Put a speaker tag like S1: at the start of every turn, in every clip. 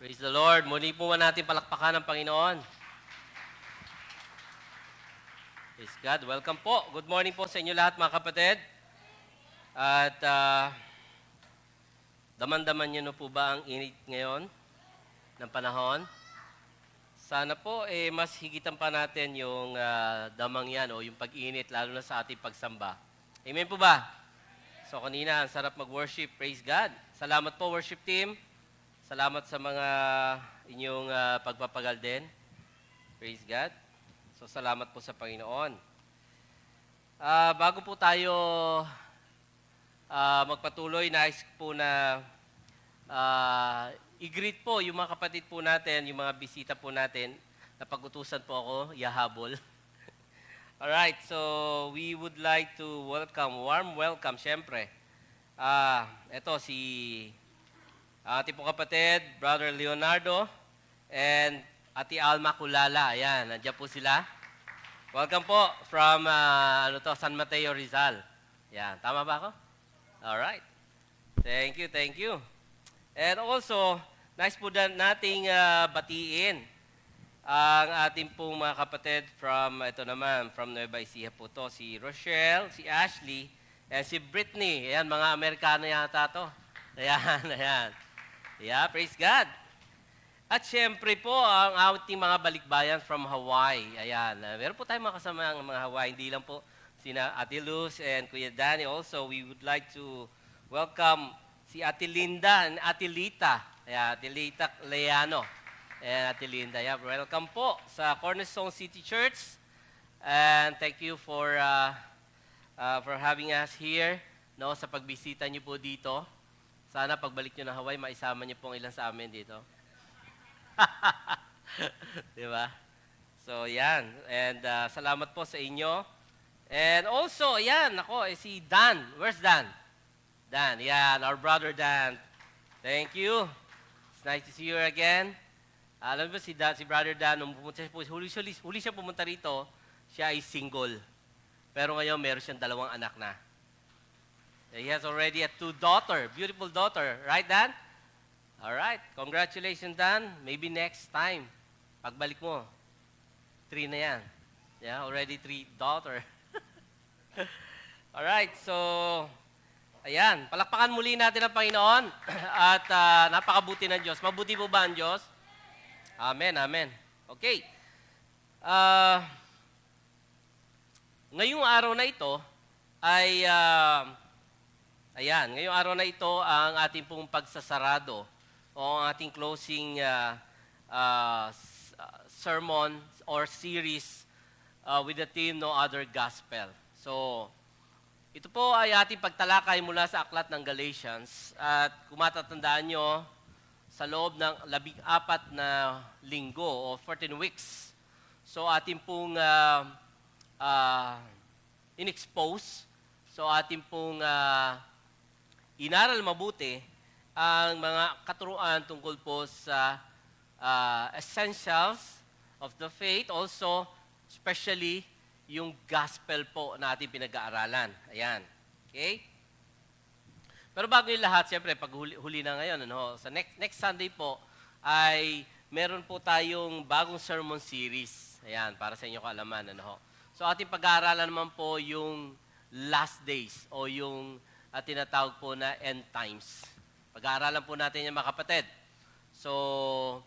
S1: Praise the Lord. Muli po natin palakpakan ng Panginoon. Praise God. Welcome po. Good morning po sa inyo lahat mga kapatid. At daman-daman niyo na po ba ang init ngayon ng panahon? Sana po mas higitan pa natin yung damang yan o yung pag-init lalo na sa ating pagsamba. Amen po ba? So kanina, ang sarap mag-worship. Praise God. Salamat po worship team. Salamat sa mga inyong pagpapagal din. Praise God. So, salamat po sa Panginoon. Bago po tayo magpatuloy, nais po na i-greet po yung mga kapatid po natin, yung mga bisita po natin. Napag-utusan po ako, yahabol. Alright, so we would like to warm welcome, syempre. Ito si ating pong kapatid, Brother Leonardo, and Ate Alma Kulala. Ayan, nandiyan po sila. Welcome po from San Mateo, Rizal. Ayan, tama ba ako? Alright. Thank you. And also, nice po nating batiin ang ating pong mga kapatid from Nueva Ecija po to. Si Rochelle, si Ashley, and si Brittany. Ayan, mga Amerikano yata to. Ayan. Yeah, praise God. At syempre po, ang ating mga balikbayan from Hawaii. Ayan, meron po tayong mga kasama ng mga Hawaii. Hindi lang po sina Ate Luz and Kuya Danny. Also, we would like to welcome si Ate Linda and Ate Lita. Ayan, Ate Lita Leano and Ate Linda. Yeah, welcome po sa Cornerstone City Church. And thank you for having us here, no, sa pagbisita niyo po dito. Sana pagbalik nyo ng Hawaii, maisama nyo pong ilan sa amin dito. Diba? So, yan. And salamat po sa inyo. And also, yan, si Dan. Where's Dan? Dan, yan, our brother Dan. Thank you. It's nice to see you again. Alam mo si brother Dan, nung pumunta siya, huli siya pumunta rito, siya ay single. Pero ngayon, meron siyang 2 anak na. He has already a 2 daughter, beautiful daughter. Right, Dan? All right. Congratulations, Dan. Maybe next time, pagbalik mo, 3 na yan. Yeah, already 3 daughter. All right. So, ayan. Palakpakan muli natin ang Panginoon. At napakabuti ng Diyos. Mabuti po ba ang Diyos? Amen. Okay. Ngayong araw na ito ay... Ayan, ngayong araw na ito ang ating pong pagsasarado o ang ating closing sermon or series with the theme No Other Gospel. So, ito po ay ating pagtalakay mula sa aklat ng Galatians at kung matatandaan nyo, sa loob ng 14 na linggo o 14 weeks, so ating pong in-expose, so ating pong inaral mabuti ang mga katuruan tungkol po sa essentials of the faith, also especially yung gospel po na ating pinag-aaralan. Ayan. Okay? Pero bago yung lahat, siyempre, pag huli na ngayon, sa next Sunday po, ay meron po tayong bagong sermon series. Ayan, para sa inyo kaalaman. So ating pag-aaralan naman po yung last days o yung tinatawag po na end times. Pag-aaralan po natin yan mga kapatid. So,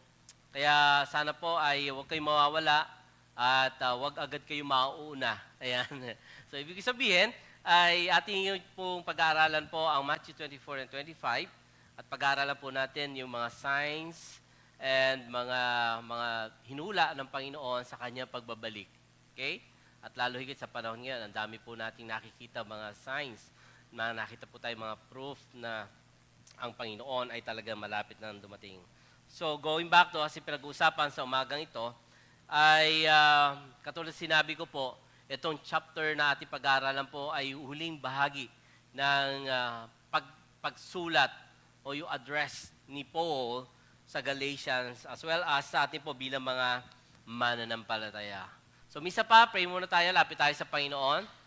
S1: kaya sana po ay huwag kayong mawawala at huwag agad kayong mauuna. Ayan. So, ibig sabihin ay ating pong pag-aaralan po ang Matthew 24 and 25 at pag-aaralan po natin yung mga signs and mga hinula ng Panginoon sa kanyang pagbabalik. Okay? At lalo higit sa panahon ngayon, ang dami po nating nakikita mga signs na nakita po tayo mga proof na ang Panginoon ay talagang malapit na dumating. So, going back to, kasi pinag-uusapan sa umagang ito, ay katulad sinabi ko po, itong chapter na ating pag-aaralan po ay huling bahagi ng pagsulat o yung address ni Paul sa Galatians as well as sa atin po bilang mga mananampalataya. So, misa pa, pray muna tayo, lapit tayo sa Panginoon.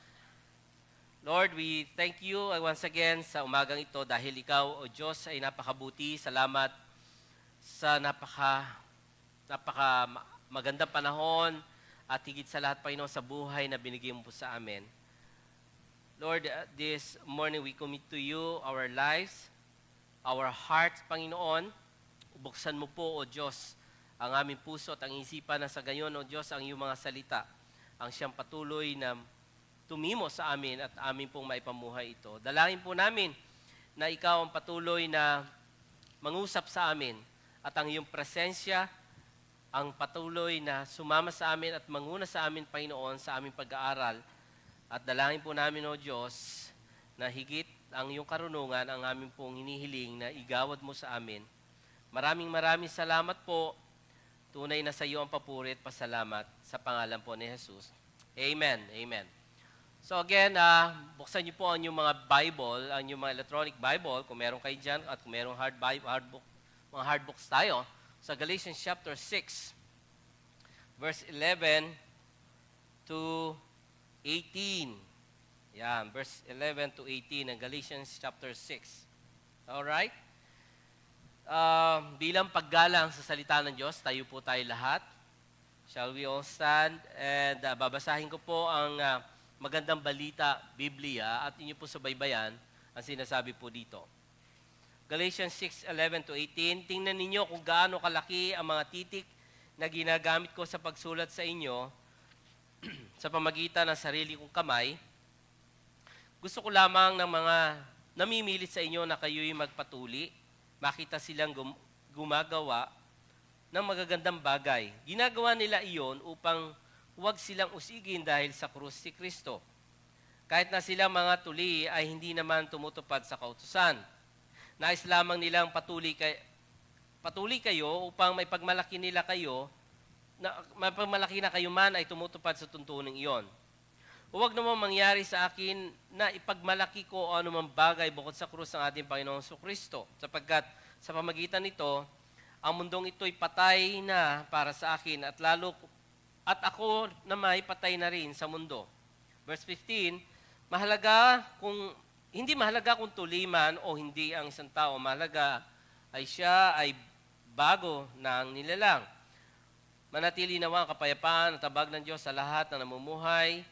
S1: Lord, we thank you once again sa umagang ito dahil ikaw, O Diyos, ay napakabuti. Salamat sa napaka magandang panahon at higit sa lahat, Panginoon, sa buhay na binigay mo po sa amin. Lord, this morning we commit to you our lives, our hearts, Panginoon. Buksan mo po, O Diyos, ang aming puso at ang isipan na sa gayon, O Diyos, ang iyong mga salita, ang siyang patuloy na tumimo sa amin at amin pong maipamuhay ito. Dalangin po namin na ikaw ang patuloy na mangusap sa amin at ang iyong presensya ang patuloy na sumama sa amin at manguna sa amin, Panginoon, sa aming pag-aaral. At dalangin po namin, O Diyos, na higit ang iyong karunungan ang aming pong hinihiling na igawad mo sa amin. Maraming salamat po. Tunay na sa iyo ang papuri at pasalamat sa pangalan po ni Jesus. Amen. Amen. So again, buksan niyo po ang inyong mga Bible, ang inyong mga electronic Bible, kung meron kayo dyan, at kung merong mga hard books tayo, sa Galatians chapter 6, verse 11 to 18. Yan, verse 11 to 18 ng Galatians chapter 6. Alright? Bilang paggalang sa salita ng Diyos, tayo po tayo lahat. Shall we all stand? And babasahin ko po ang magandang balita, Biblia, at inyo po subaybayan ang sinasabi po dito. Galatians 6:11 to 18. Tingnan ninyo kung gaano kalaki ang mga titik na ginagamit ko sa pagsulat sa inyo sa pamagitan ng sarili kong kamay. Gusto ko lamang ng mga namimilit sa inyo na kayo'y magpatuli, makita silang gumagawa ng magagandang bagay. Ginagawa nila iyon upang huwag silang usigin dahil sa krus si Kristo. Kahit na sila mga tuli ay hindi naman tumutupad sa kautusan. Nais lamang nilang patuli kayo upang may pagmalaki nila kayo, may pagmalaki na kayo man ay tumutupad sa tuntuning iyon. Huwag naman mangyari sa akin na ipagmalaki ko o anumang bagay bukod sa krus ng ating Panginoong Kristo, sapagkat sa pamagitan nito, ang mundong ito'y patay na para sa akin at ako na may patay na rin sa mundo. Verse 15, hindi mahalaga kung tuliman o hindi ang isang tao, mahalaga ay siya ay bago na ang nilalang. Manatili nawa ang kapayapaan at tabag ng Diyos sa lahat na namumuhay,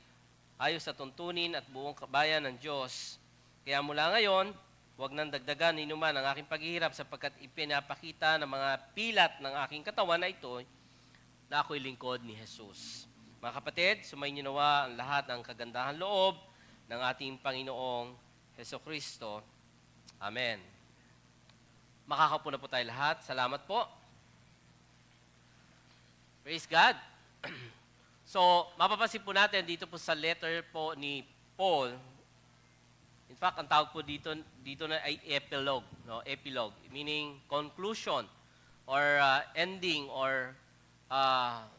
S1: ayos sa tuntunin at buong kabayan ng Diyos. Kaya mula ngayon, huwag nang dagdagan ninuman ang aking paghihirap sapagkat ipinapakita ng mga pilat ng aking katawan na ito na ako'y lingkod ni Jesus. Mga kapatid, sumayin niyo nawa ang lahat ng kagandahan loob ng ating Panginoong Jesucristo. Amen. Makakaupo na po tayo lahat. Salamat po. Praise God. So, mapapansin po natin dito po sa letter po ni Paul. In fact, ang tawag po dito na ay epilogue, no? Epilogue, meaning conclusion or ending or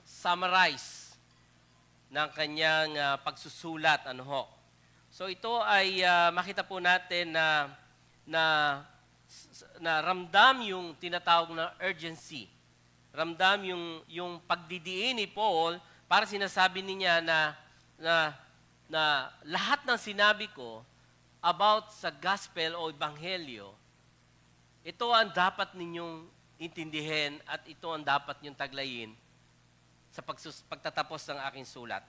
S1: summarize ng kanyang pagsusulat, ano ho. So ito ay makita po natin na ramdam yung tinatawag na urgency. Ramdam yung pagdidiin ni Paul para sinasabi niya na lahat ng sinabi ko about sa gospel o ebanghelyo, ito ang dapat ninyong intindihin at ito ang dapat ninyong taglayin sa pagtatapos ng aking sulat.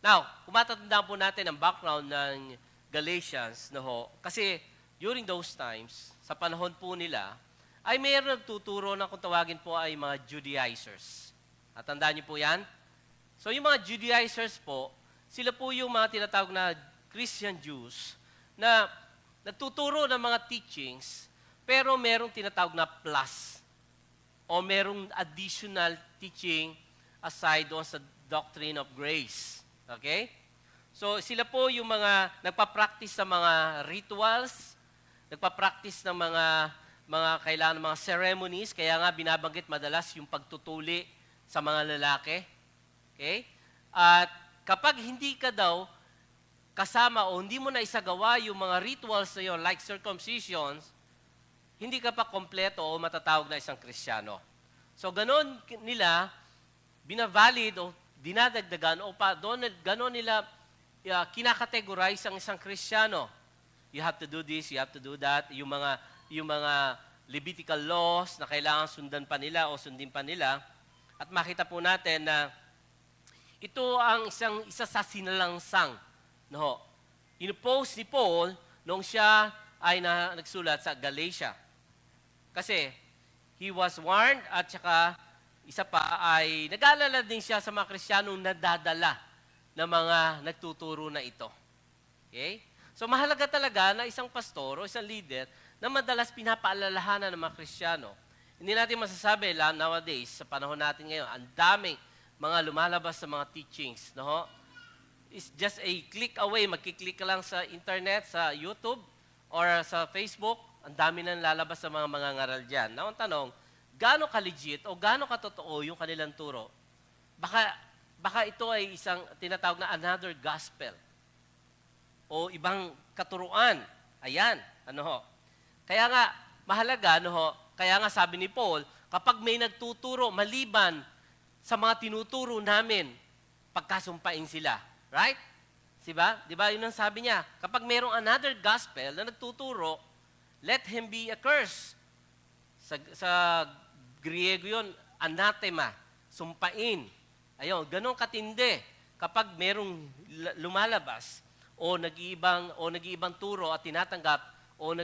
S1: Now, kung matatandaan po natin ang background ng Galatians, kasi during those times, sa panahon po nila, ay mayroon nagtuturo na kung tawagin po ay mga Judaizers. At tandaan niyo po yan? So yung mga Judaizers po, sila po yung mga tinatawag na Christian Jews na nagtuturo ng mga teachings, pero merong tinatawag na plus o merong additional teaching aside doon sa doctrine of grace. Okay? So sila po yung mga nagpa-practice sa mga rituals, nagpa-practice ng mga kailangan ng mga ceremonies, kaya nga binabanggit madalas yung pagtutuli sa mga lalaki. Okay? At kapag hindi ka daw kasama o hindi mo na isagawa yung mga rituals na yun, like circumcisions, hindi ka pa kompleto o matatawag na isang Kristiyano. So ganon nila, binavalid o dinadagdagan o ganon nila kinakategorize ang isang Kristiyano. You have to do this, you have to do that. Yung mga Levitical laws na kailangan sundan pa nila o sundin pa nila. At makita po natin na ito ang isa sa sinalangsang, no? Inopose ni Paul nung siya ay nagsulat sa Galatia. Kasi he was warned at saka isa pa ay nag-aalala din siya sa mga Kristiyanong nadadala ng mga nagtuturo na ito. Okay? So mahalaga talaga na isang pastor o isang leader na madalas pinapaalalahanan ng mga Kristiyano. Hindi natin masasabi nowadays, sa panahon natin ngayon, ang daming mga lumalabas sa mga teachings. No? It's just a click away. Magkiklik ka lang sa internet, sa YouTube, or sa Facebook. Ang dami na lalabas sa mga ngaral dyan. Now, ang tanong, gaano ka-legit o gaano ka-totoo yung kanilang turo? Baka ito ay isang tinatawag na another gospel o ibang katuruan. Ayan, ano ho. Kaya nga, mahalaga, ano ho, kaya nga sabi ni Paul, kapag may nagtuturo maliban sa mga tinuturo namin, pagkasumpain sila. Right? Diba? Diba? Yun ang sabi niya. Kapag mayroong another gospel na nagtuturo, let him be accursed. Sa Griego yun, anathema, sumpain. Ayun, ganun katindi. Kapag mayroong lumalabas o nag-iibang turo at tinatanggap o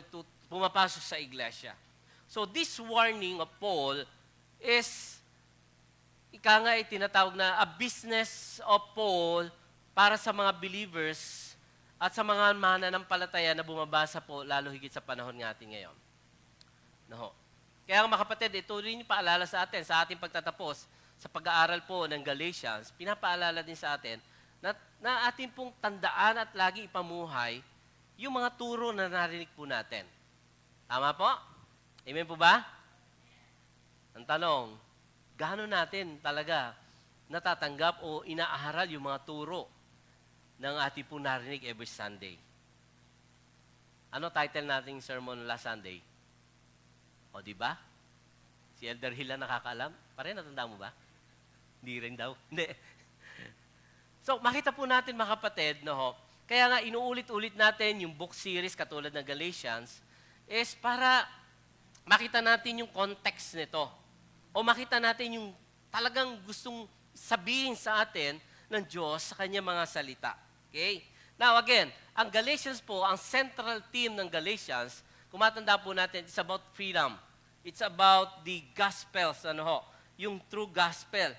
S1: pumapasok sa iglesia. So this warning of Paul is ika nga ay tinatawag na a business of Paul para sa mga believers at sa mga mananampalataya na bumabasa po lalo higit sa panahon natin ngayon. No. Kaya mga kapatid, ito rin yung paalala sa atin sa ating pagtatapos sa pag-aaral po ng Galatians, pinapaalala din sa atin na ating pong tandaan at lagi ipamuhay yung mga turo na narinig po natin. Tama po? Amen po ba? Ang tanong, gaano natin talaga natatanggap o inaaral yung mga turo ng ating po narinig every Sunday? Ano title nating sermon last Sunday? O, di ba? Si Elder Hila nakakaalam? Pare, natanda mo ba? Hindi rin daw. Hindi. So, makita po natin mga kapatid, no, kaya nga inuulit-ulit natin yung book series katulad ng Galatians is para makita natin yung context nito. O makita natin yung talagang gustong sabihin sa atin ng Diyos sa kanyang mga salita. Okay? Now again, ang Galatians po, ang central theme ng Galatians, kung matanda po natin, it's about freedom. It's about the gospels, yung true gospel.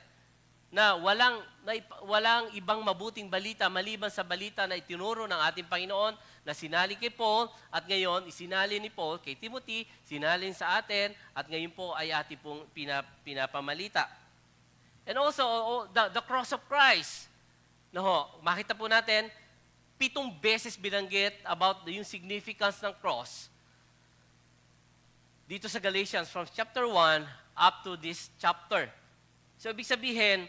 S1: Na walang ibang mabuting balita maliban sa balita na itinuro ng ating Panginoon na sinali kay Paul at ngayon isinali ni Paul kay Timothy, sinalin sa atin at ngayon po ay ating pong pinapamalita. And also, the cross of Christ. Makita po natin, 7 beses binanggit about yung significance ng cross. Dito sa Galatians, from chapter 1 up to this chapter. So, ibig sabihin,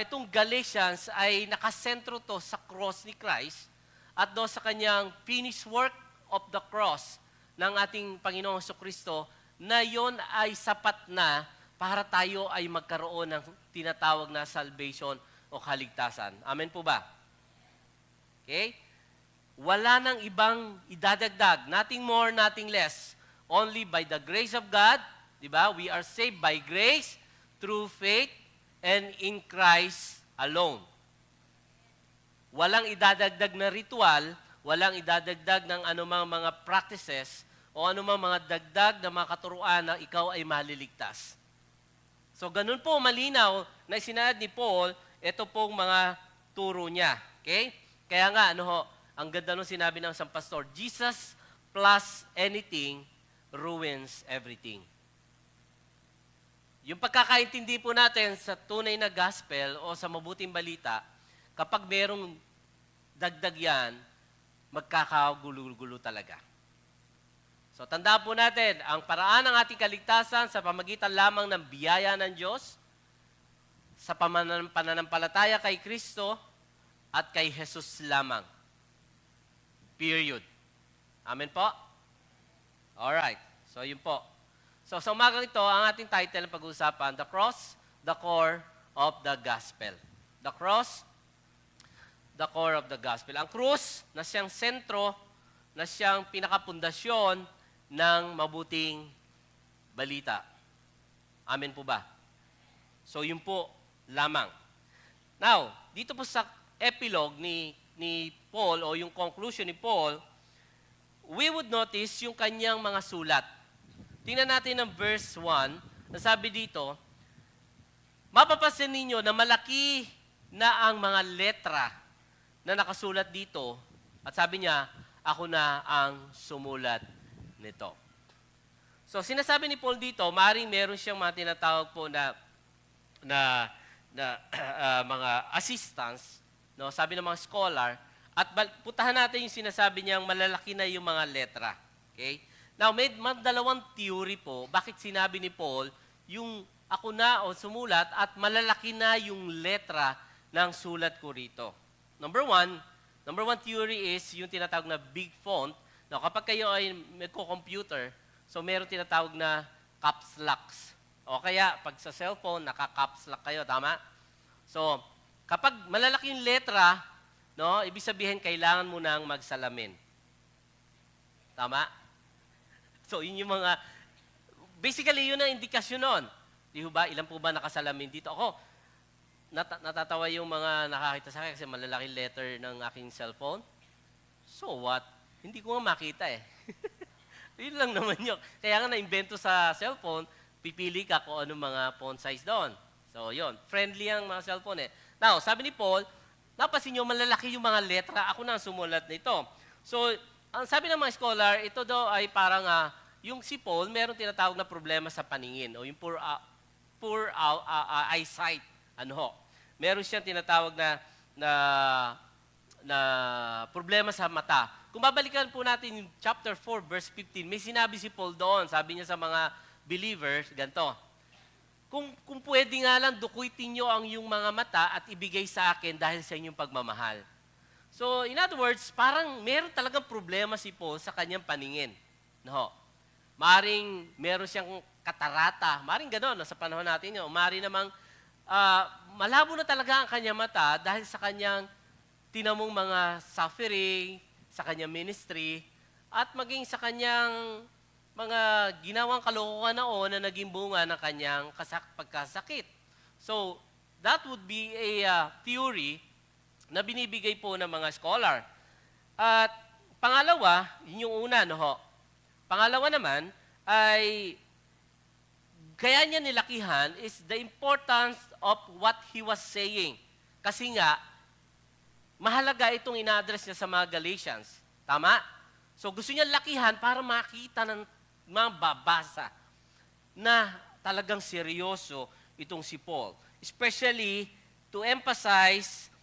S1: itong Galatians ay nakasentro to sa cross ni Christ at doon sa kanyang finished work of the cross ng ating Panginoong Jesucristo na yon ay sapat na para tayo ay magkaroon ng tinatawag na salvation o kaligtasan. Amen po ba? Okay? Wala nang ibang idadagdag. Nothing more, nothing less. Only by the grace of God, di ba? We are saved by grace through faith and in Christ alone. Walang idadagdag na ritual, walang idadagdag ng anumang mga practices o anumang mga dagdag na mga katuruan na ikaw ay maliligtas. So, ganun po malinaw na isinahad ni Paul, ito pong mga turo niya. Okay? Kaya nga, ang ganda nung sinabi ng isang pastor, Jesus plus anything ruins everything. Yung pagkakaintindi po natin sa tunay na gospel o sa mabuting balita, kapag merong dagdag yan, magkakagulo-gulo talaga. So, tandaan po natin, ang paraan ng ating kaligtasan sa pamagitan lamang ng biyaya ng Diyos, sa pananampalataya kay Kristo at kay Jesus lamang. Period. Amen po? Alright. So, yun po. So, sa umagang ito, ang ating title ng pag-uusapan, The Cross, the Core of the Gospel. The Cross, the Core of the Gospel. Ang krus na siyang sentro, na siyang pinakapundasyon ng mabuting balita. Amen po ba? So, yun po lamang. Now, dito po sa epilogue ni Paul o yung conclusion ni Paul, we would notice yung kanyang mga sulat. Tingnan natin ang verse 1, nasabi dito, mapapansin ninyo na malaki na ang mga letra na nakasulat dito at sabi niya, ako na ang sumulat nito. So, sinasabi ni Paul dito, maaaring meron siyang mga tinatawag po na mga assistants, no? Sabi ng mga scholar, at putahan natin yung sinasabi niyang malalaki na yung mga letra. Okay? Now, may dalawang theory po, bakit sinabi ni Paul, yung ako na o sumulat at malalaki na yung letra ng sulat ko rito. Number one theory is yung tinatawag na big font. Now, kapag kayo ay nagko-computer, so meron tinatawag na caps locks. O kaya, pag sa cellphone, naka-caps lock kayo, tama? So, kapag malalaki yung letra, no, ibig sabihin, kailangan mo nang magsalamin. Tama? So, yun yung mga, basically, yun ang indikasyon nun. Di ba? Ilan po ba nakasalamin dito? Ako, natatawa yung mga nakakita sa akin kasi malalaking letter ng aking cellphone. So what? Hindi ko nga makita eh. Yun lang naman yun. Kaya nga na-invento sa cellphone, pipili ka kung anong mga font size doon. So yun, friendly ang mga cellphone eh. Now, sabi ni Paul, napansin nyo, malalaki yung mga letra, ako na ang sumulat nito. So, ang sabi ng mga scholar, ito daw ay parang, yung si Paul, meron tinatawag na problema sa paningin, o yung poor eyesight. Ano ho? Meron siyang tinatawag na problema sa mata. Kung babalikan po natin yung chapter 4, verse 15, may sinabi si Paul doon. Sabi niya sa mga believers, ganito, kung pwede nga lang, dukuitin nyo ang yung mga mata at ibigay sa akin dahil sa inyong pagmamahal. So, in other words, parang meron talagang problema si Paul sa kanyang paningin. No? Maring meron siyang katarata. Maring gano'n, sa panahon natin yun. Maring namang malabo na talaga ang kanyang mata dahil sa kanyang tinamong mga suffering, sa kanyang ministry, at maging sa kanyang mga ginawang kalokohan na naging bunga ng kanyang pagkasakit. So, that would be a theory na binibigay po ng mga scholar. At pangalawa, yun yung una, no ho? Pangalawa naman ay kaya niya nilakihan is the importance of what he was saying. Kasi nga, mahalaga itong ina-address niya sa mga Galatians. Tama? So gusto niya lakihan para makita ng mga babasa na talagang seryoso itong si Paul. Especially to emphasize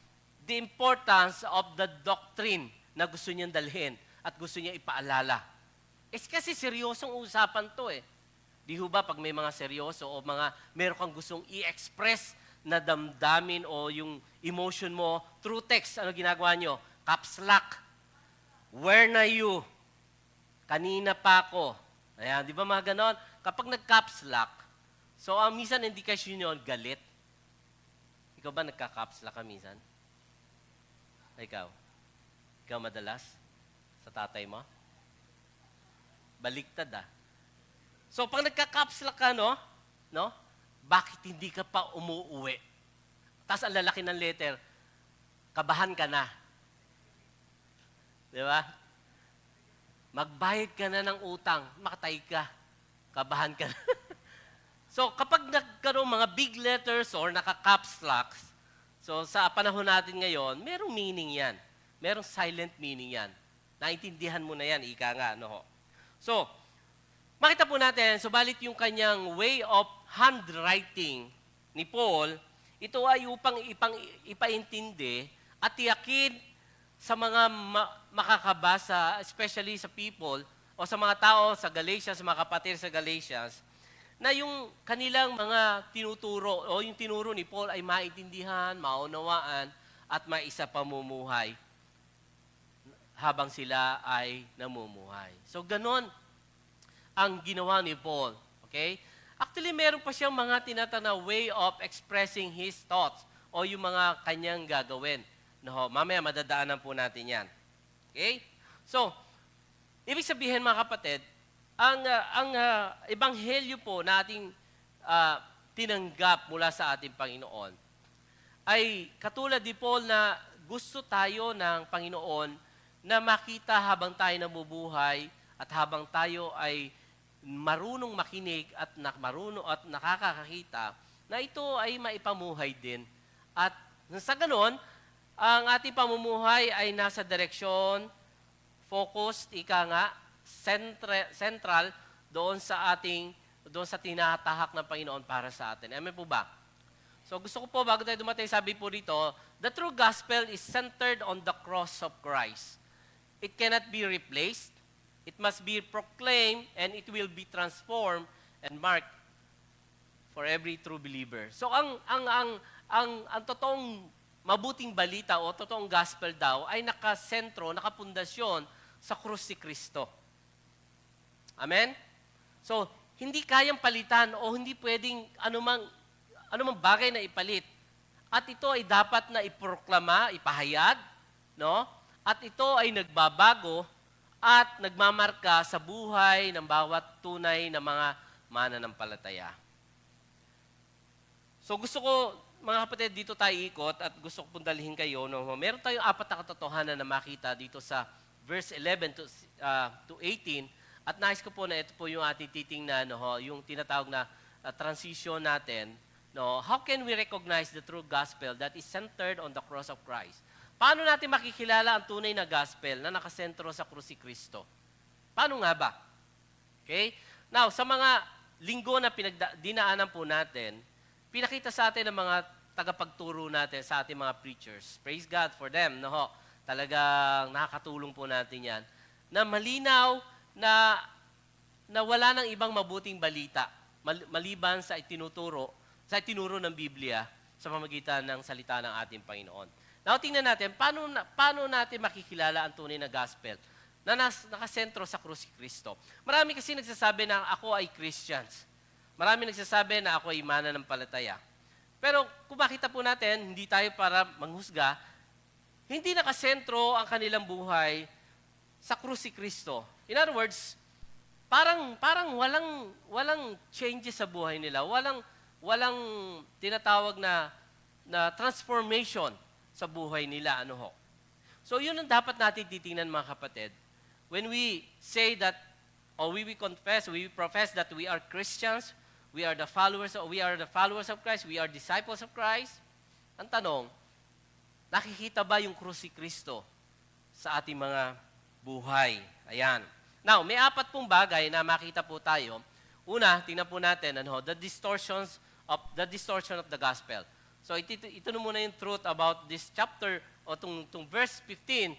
S1: the importance of the doctrine na gusto niyang dalhin at gusto niya ipaalala. Kasi seryosong usapan to eh. Di ho ba pag may mga seryoso o meron kang gustong i-express na damdamin o yung emotion mo through text, ano ginagawa nyo? Caps lock. Where na you? Kanina pa ako. Ayan, di ba mga ganon? Kapag nag-caps lock, so minsan indikasyon yun, galit. Ikaw ba nagka-caps lock ka minsan? Ikaw? Ikaw madalas? Sa tatay mo? Baliktad ah. So, pag nagka-caps lock ka, no? Bakit hindi ka pa umuuwi? Tapos ang lalaki ng letter, kabahan ka na. Di ba? Magbayad ka na ng utang, makatay ka. Kabahan ka na. So, kapag nagkaroon mga big letters or naka-caps locks, so sa panahon natin ngayon, merong meaning yan. Merong silent meaning yan. Naintindihan mo na yan, ika nga, no? So, makita po natin, subalit yung kanyang way of handwriting ni Paul, ito ay upang ipaintindi at tiyakin sa mga makakabasa, especially sa people, o sa mga tao sa Galatians, sa mga kapatid sa Galatians, na yung kanilang mga tinuturo, o yung tinuro ni Paul ay maintindihan, maunawaan, at maisa pamumuhay habang sila ay namumuhay. So, ganon ang ginawa ni Paul. Okay? Actually, meron pa siyang mga tinatana way of expressing his thoughts o yung mga kanyang gagawin. No, mamaya madadaanan po natin yan. Okay? So, ibig sabihin mga kapatid, ang ebanghelyo po na ating tinanggap mula sa ating Panginoon ay katulad ni Paul na gusto tayo ng Panginoon na makita habang tayo nabubuhay at habang tayo ay marunong makinig at marunong at nakakakita na ito ay maipamuhay din. At sa ganon, ang ating pamumuhay ay nasa direksyon, focused, ika nga, central doon sa tinatahak ng Panginoon para sa atin. Amen po ba? So gusto ko po, bago tayo dumating, sabi po dito, the true gospel is centered on the cross of Christ. It cannot be replaced. It must be proclaimed and it will be transformed and marked for every true believer. So ang totoong mabuting balita o totoong gospel daw ay nakasentro, nakapundasyon sa krus ni Kristo. Amen? So, hindi kayang palitan o hindi pwedeng anumang bagay na ipalit. At ito ay dapat na iproklama, ipahayag, no? At ito ay nagbabago at nagmamarka sa buhay ng bawat tunay na mga mananampalataya. So gusto ko, mga kapatid, dito tayo ikot at gusto ko pong dalhin kayo. No? Meron tayong 4 na katotohanan na makita dito sa verse 11 to 18. At nais ko po na ito po yung ating titingnan, no? Yung tinatawag na transition natin. No? How can we recognize the true gospel that is centered on the cross of Christ? Paano natin makikilala ang tunay na gospel na nakasentro sa krus ni Kristo? Paano nga ba? Okay? Now, sa mga linggo na dinaanan po natin, pinakita sa atin ng mga tagapagturo natin sa ating mga preachers. Praise God for them. No? Talagang nakakatulong po natin yan. Na malinaw na wala nang ibang mabuting balita maliban sa itinuro ng Biblia sa pamamagitan ng salita ng ating Panginoon. Now, tingnan natin, paano natin makikilala ang tunay na gospel na nakasentro sa krus ni Kristo. Marami kasi nagsasabi na ako ay Christians. Marami nagsasabi na ako ay mananampalataya. Pero kung makita po natin, hindi tayo para manghusga, hindi nakasentro ang kanilang buhay sa krus ni Kristo. In other words, parang walang changes sa buhay nila. Walang tinatawag na transformation sa buhay nila. So yun ang dapat natin titingnan, mga kapatid. When we say that, or we profess that we are Christians, we are the followers of Christ, we are disciples of Christ, ang tanong, nakikita ba yung krus ni Kristo sa ating mga buhay? Ayan. Now, may 4 pong bagay na makita po tayo. Una, tingnan po natin, the distortion of the gospel. So ito na muna yung truth about this chapter o tung verse 15,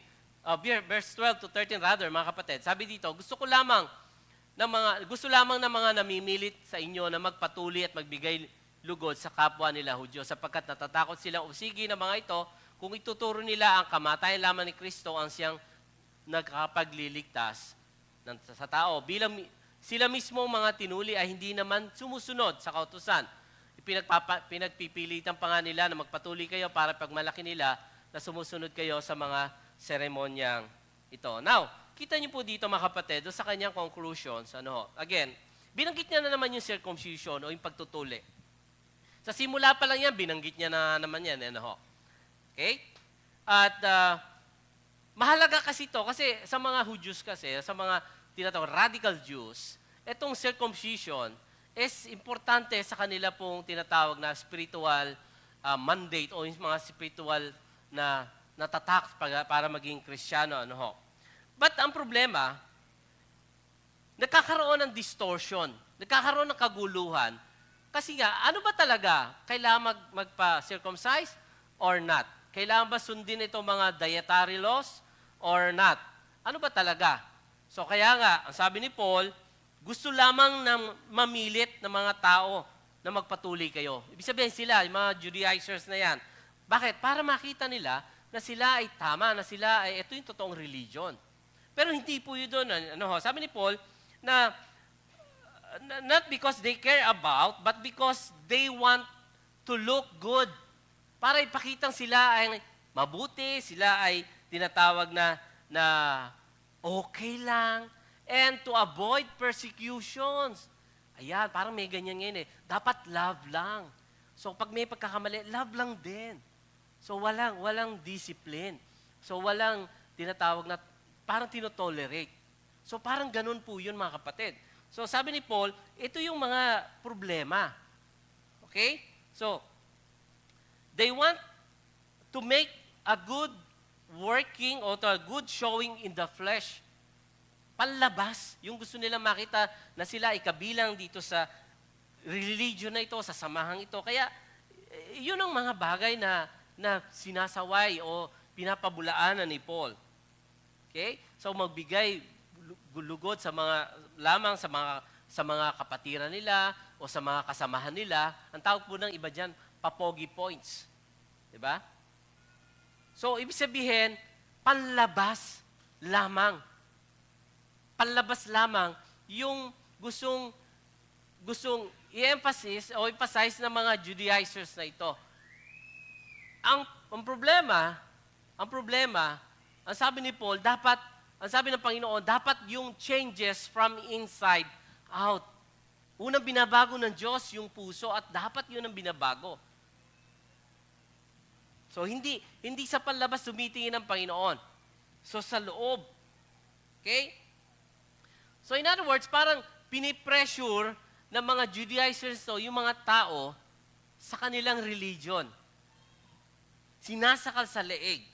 S1: verse 12 to 13 rather, mga kapatid. Sabi dito, gusto lamang ng mga namimilit sa inyo na magpatuloy at magbigay lugod sa kapwa nila Hudyo sapagkat natatakot silang usigi ng mga ito kung ituturo nila ang kamatayan lamang ni Kristo ang siyang nagkapagliligtas sa tao. Bilang sila mismo mga tinuli ay hindi naman sumusunod sa kautusan. Pinagpipilitan pa nga nila na magpatuloy kayo para pagmalaki nila na sumusunod kayo sa mga seremonyang ito. Now, kita niyo po dito, mga kapatid, sa kanyang conclusions, again, binanggit niya na naman yung circumcision o yung pagtutuli. Sa simula pa lang yan, binanggit niya na naman yan. Okay? At mahalaga kasi ito, kasi sa mga Hudyos kasi, sa mga tinatawag radical Jews, itong circumcision is importante sa kanila pong tinatawag na spiritual mandate o yung mga spiritual na natatak para maging Kristiyano. But ang problema, nagkakaroon ng distortion, nagkakaroon ng kaguluhan. Kasi nga, ano ba talaga? Kailangan magpa-circumcise or not? Kailangan ba sundin itong mga dietary laws or not? Ano ba talaga? So kaya nga, ang sabi ni Paul, gusto lamang ng mamilit ng mga tao na magpatuloy kayo. Ibig sabihin sila, yung mga Judaizers na yan. Bakit? Para makita nila na sila ay tama, na sila ay ito yung totoong religion. Pero hindi po yun doon. Sabi ni Paul na not because they care about, but because they want to look good. Para ipakitang sila ay mabuti, sila ay tinatawag na okay lang, and to avoid persecutions. Ayan, parang may ganyan ngayon eh. Dapat love lang. So pag may pagkakamali, love lang din. So walang discipline. So walang tinatawag na, parang tinotolerate. So parang ganun po yun mga kapatid. So sabi ni Paul, ito yung mga problema. Okay? So, they want to make a good working or to a good showing in the flesh. Panlabas. Yung gusto nilang makita na sila ay kabilang dito sa religion na ito, sa samahang ito. Kaya, yun ang mga bagay na sinasaway o pinapabulaanan ni Paul. Okay? So, magbigay lugod sa mga, lamang sa mga kapatiran nila o sa mga kasamahan nila. Ang tawag po ng iba dyan, papogi points. Diba? So, ibig sabihin, panlabas lamang. Panlabas lamang yung gustong i-emphasize o emphasize ng mga Judaizers na ito. Ang problema, ang sabi ni Paul, ang sabi ng Panginoon, dapat yung changes from inside out. Unang binabago ng Diyos yung puso at dapat yun ang binabago. So, hindi sa panlabas tumitingin ng Panginoon. So, sa loob. Okay? So, in other words, parang pinipressure ng mga Judaizers to, yung mga tao, sa kanilang religion. Sinasakal sa leeg.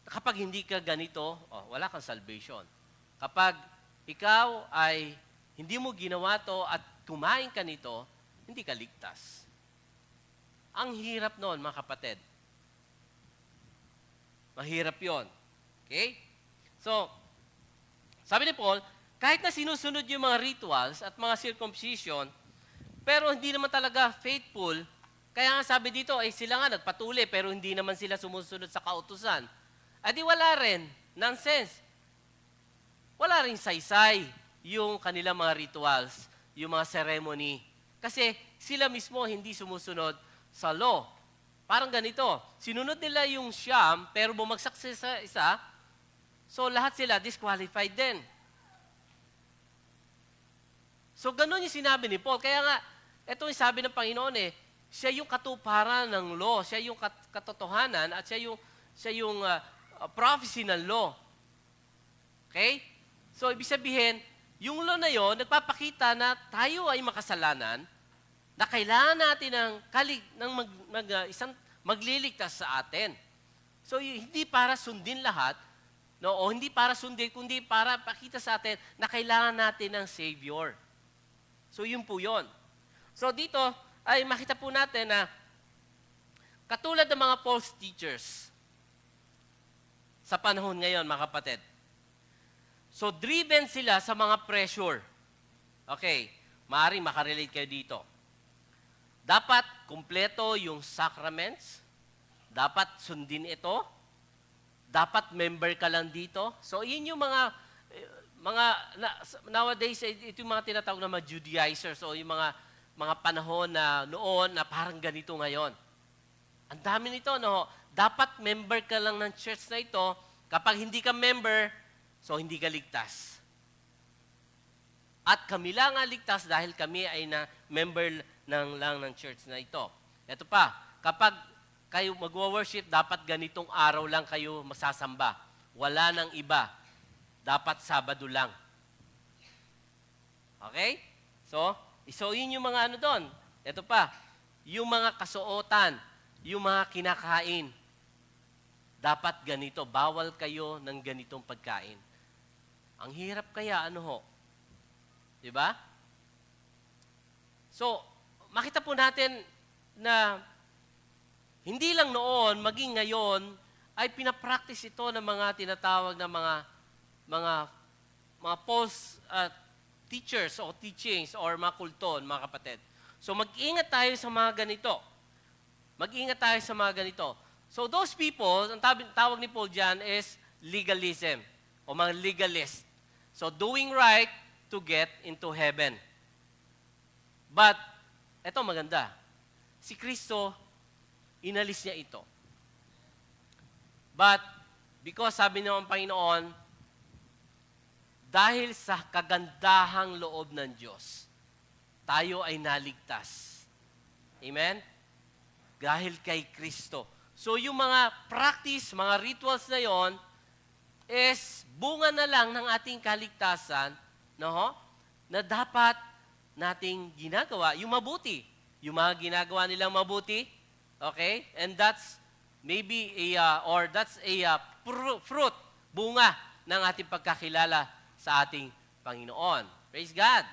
S1: Kapag hindi ka ganito, wala kang salvation. Kapag ikaw ay hindi mo ginawa to at kumain ka nito, hindi ka ligtas. Ang hirap noon, mga kapatid. Mahirap yon. Okay? So, sabi ni Paul, kahit na sinusunod yung mga rituals at mga circumcision, pero hindi naman talaga faithful, kaya nga sabi dito, ay sila nga nagpatuloy, pero hindi naman sila sumusunod sa kautusan. Adi wala rin. Nonsense. Wala rin saysay yung kanilang mga rituals, yung mga ceremony. Kasi sila mismo hindi sumusunod sa law. Parang ganito, sinunod nila yung siyam, pero bumagsak sa isa, so lahat sila disqualified din. So ganun yung sinabi ni Paul. Kaya nga, ito yung sabi ng Panginoon siya yung katuparan ng law, siya yung katotohanan, at siya yung prophecy ng law. Okay? So, ibig sabihin, yung law na yon nagpapakita na tayo ay makasalanan, na kailangan natin magliligtas sa atin. So, hindi para sundin lahat, no, o hindi para sundin, kundi para pakita sa atin na kailangan natin ng Savior. So, yun po yun. So, dito ay makita po natin na katulad ng mga false teachers sa panahon ngayon, mga kapatid. So, driven sila sa mga pressure. Okay, maaaring makarelate kayo dito. Dapat kumpleto yung sacraments. Dapat sundin ito. Dapat member ka lang dito. So, yun yung nowadays, ito yung mga tinatawag na mga Judaizers o yung mga panahon na noon na parang ganito ngayon. Ang dami nito, no? Dapat member ka lang ng church na ito. Kapag hindi ka member, so hindi ka ligtas. At kami lang ang ligtas dahil kami ay na member lang ng church na ito. Ito pa, kapag kayo magwo-worship, dapat ganitong araw lang kayo masasamba. Wala nang iba. Dapat Sabado lang. Okay? So yun yung mga ano doon. Ito pa, yung mga kasuotan, yung mga kinakain. Dapat ganito, bawal kayo ng ganitong pagkain. Ang hirap kaya, ano ho? Diba? So, makita po natin na hindi lang noon, maging ngayon, ay pinapractice ito ng mga tinatawag na mga false teachers o teachings or mga kulton, mga kapatid. So, mag-ingat tayo sa mga ganito. Mag-ingat tayo sa mga ganito. So, those people, ang tawag ni Paul dyan is legalism o mga legalist. So, doing right to get into heaven. But, eto maganda. Si Kristo, inalis niya ito. But, because sabi ng Panginoon, dahil sa kagandahang loob ng Diyos, tayo ay naligtas. Amen? Dahil kay Kristo. So yung mga practice, mga rituals na yon is bunga na lang ng ating kaligtasan, no? Na dapat nating ginagawa, yung mabuti. Yung mga ginagawa nilang mabuti, okay? And that's maybe that's a fruit, bunga ng ating pagkakilala sa ating Panginoon. Praise God.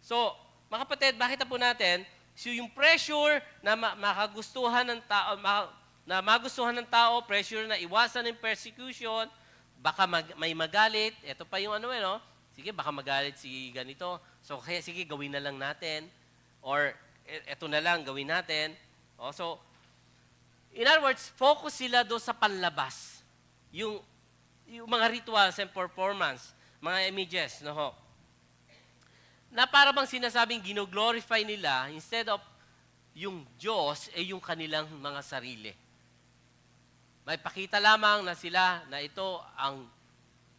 S1: So, mga kapatid, bakit po natin, so yung pressure na makagustuhan ng tao, na magustuhan ng tao, pressure na iwasan ng persecution, baka may magalit, ito pa yung ano no? Sige, baka magalit si ganito. So, kaya sige, gawin na lang natin. Or, ito na lang, gawin natin. So, in other words, focus sila doon sa panlabas. Yung mga rituals and performance, mga images, no ho? Na para bang sinasabing gino-glorify nila, instead of yung Diyos, yung kanilang mga sarili. May pakita lamang na sila na ito ang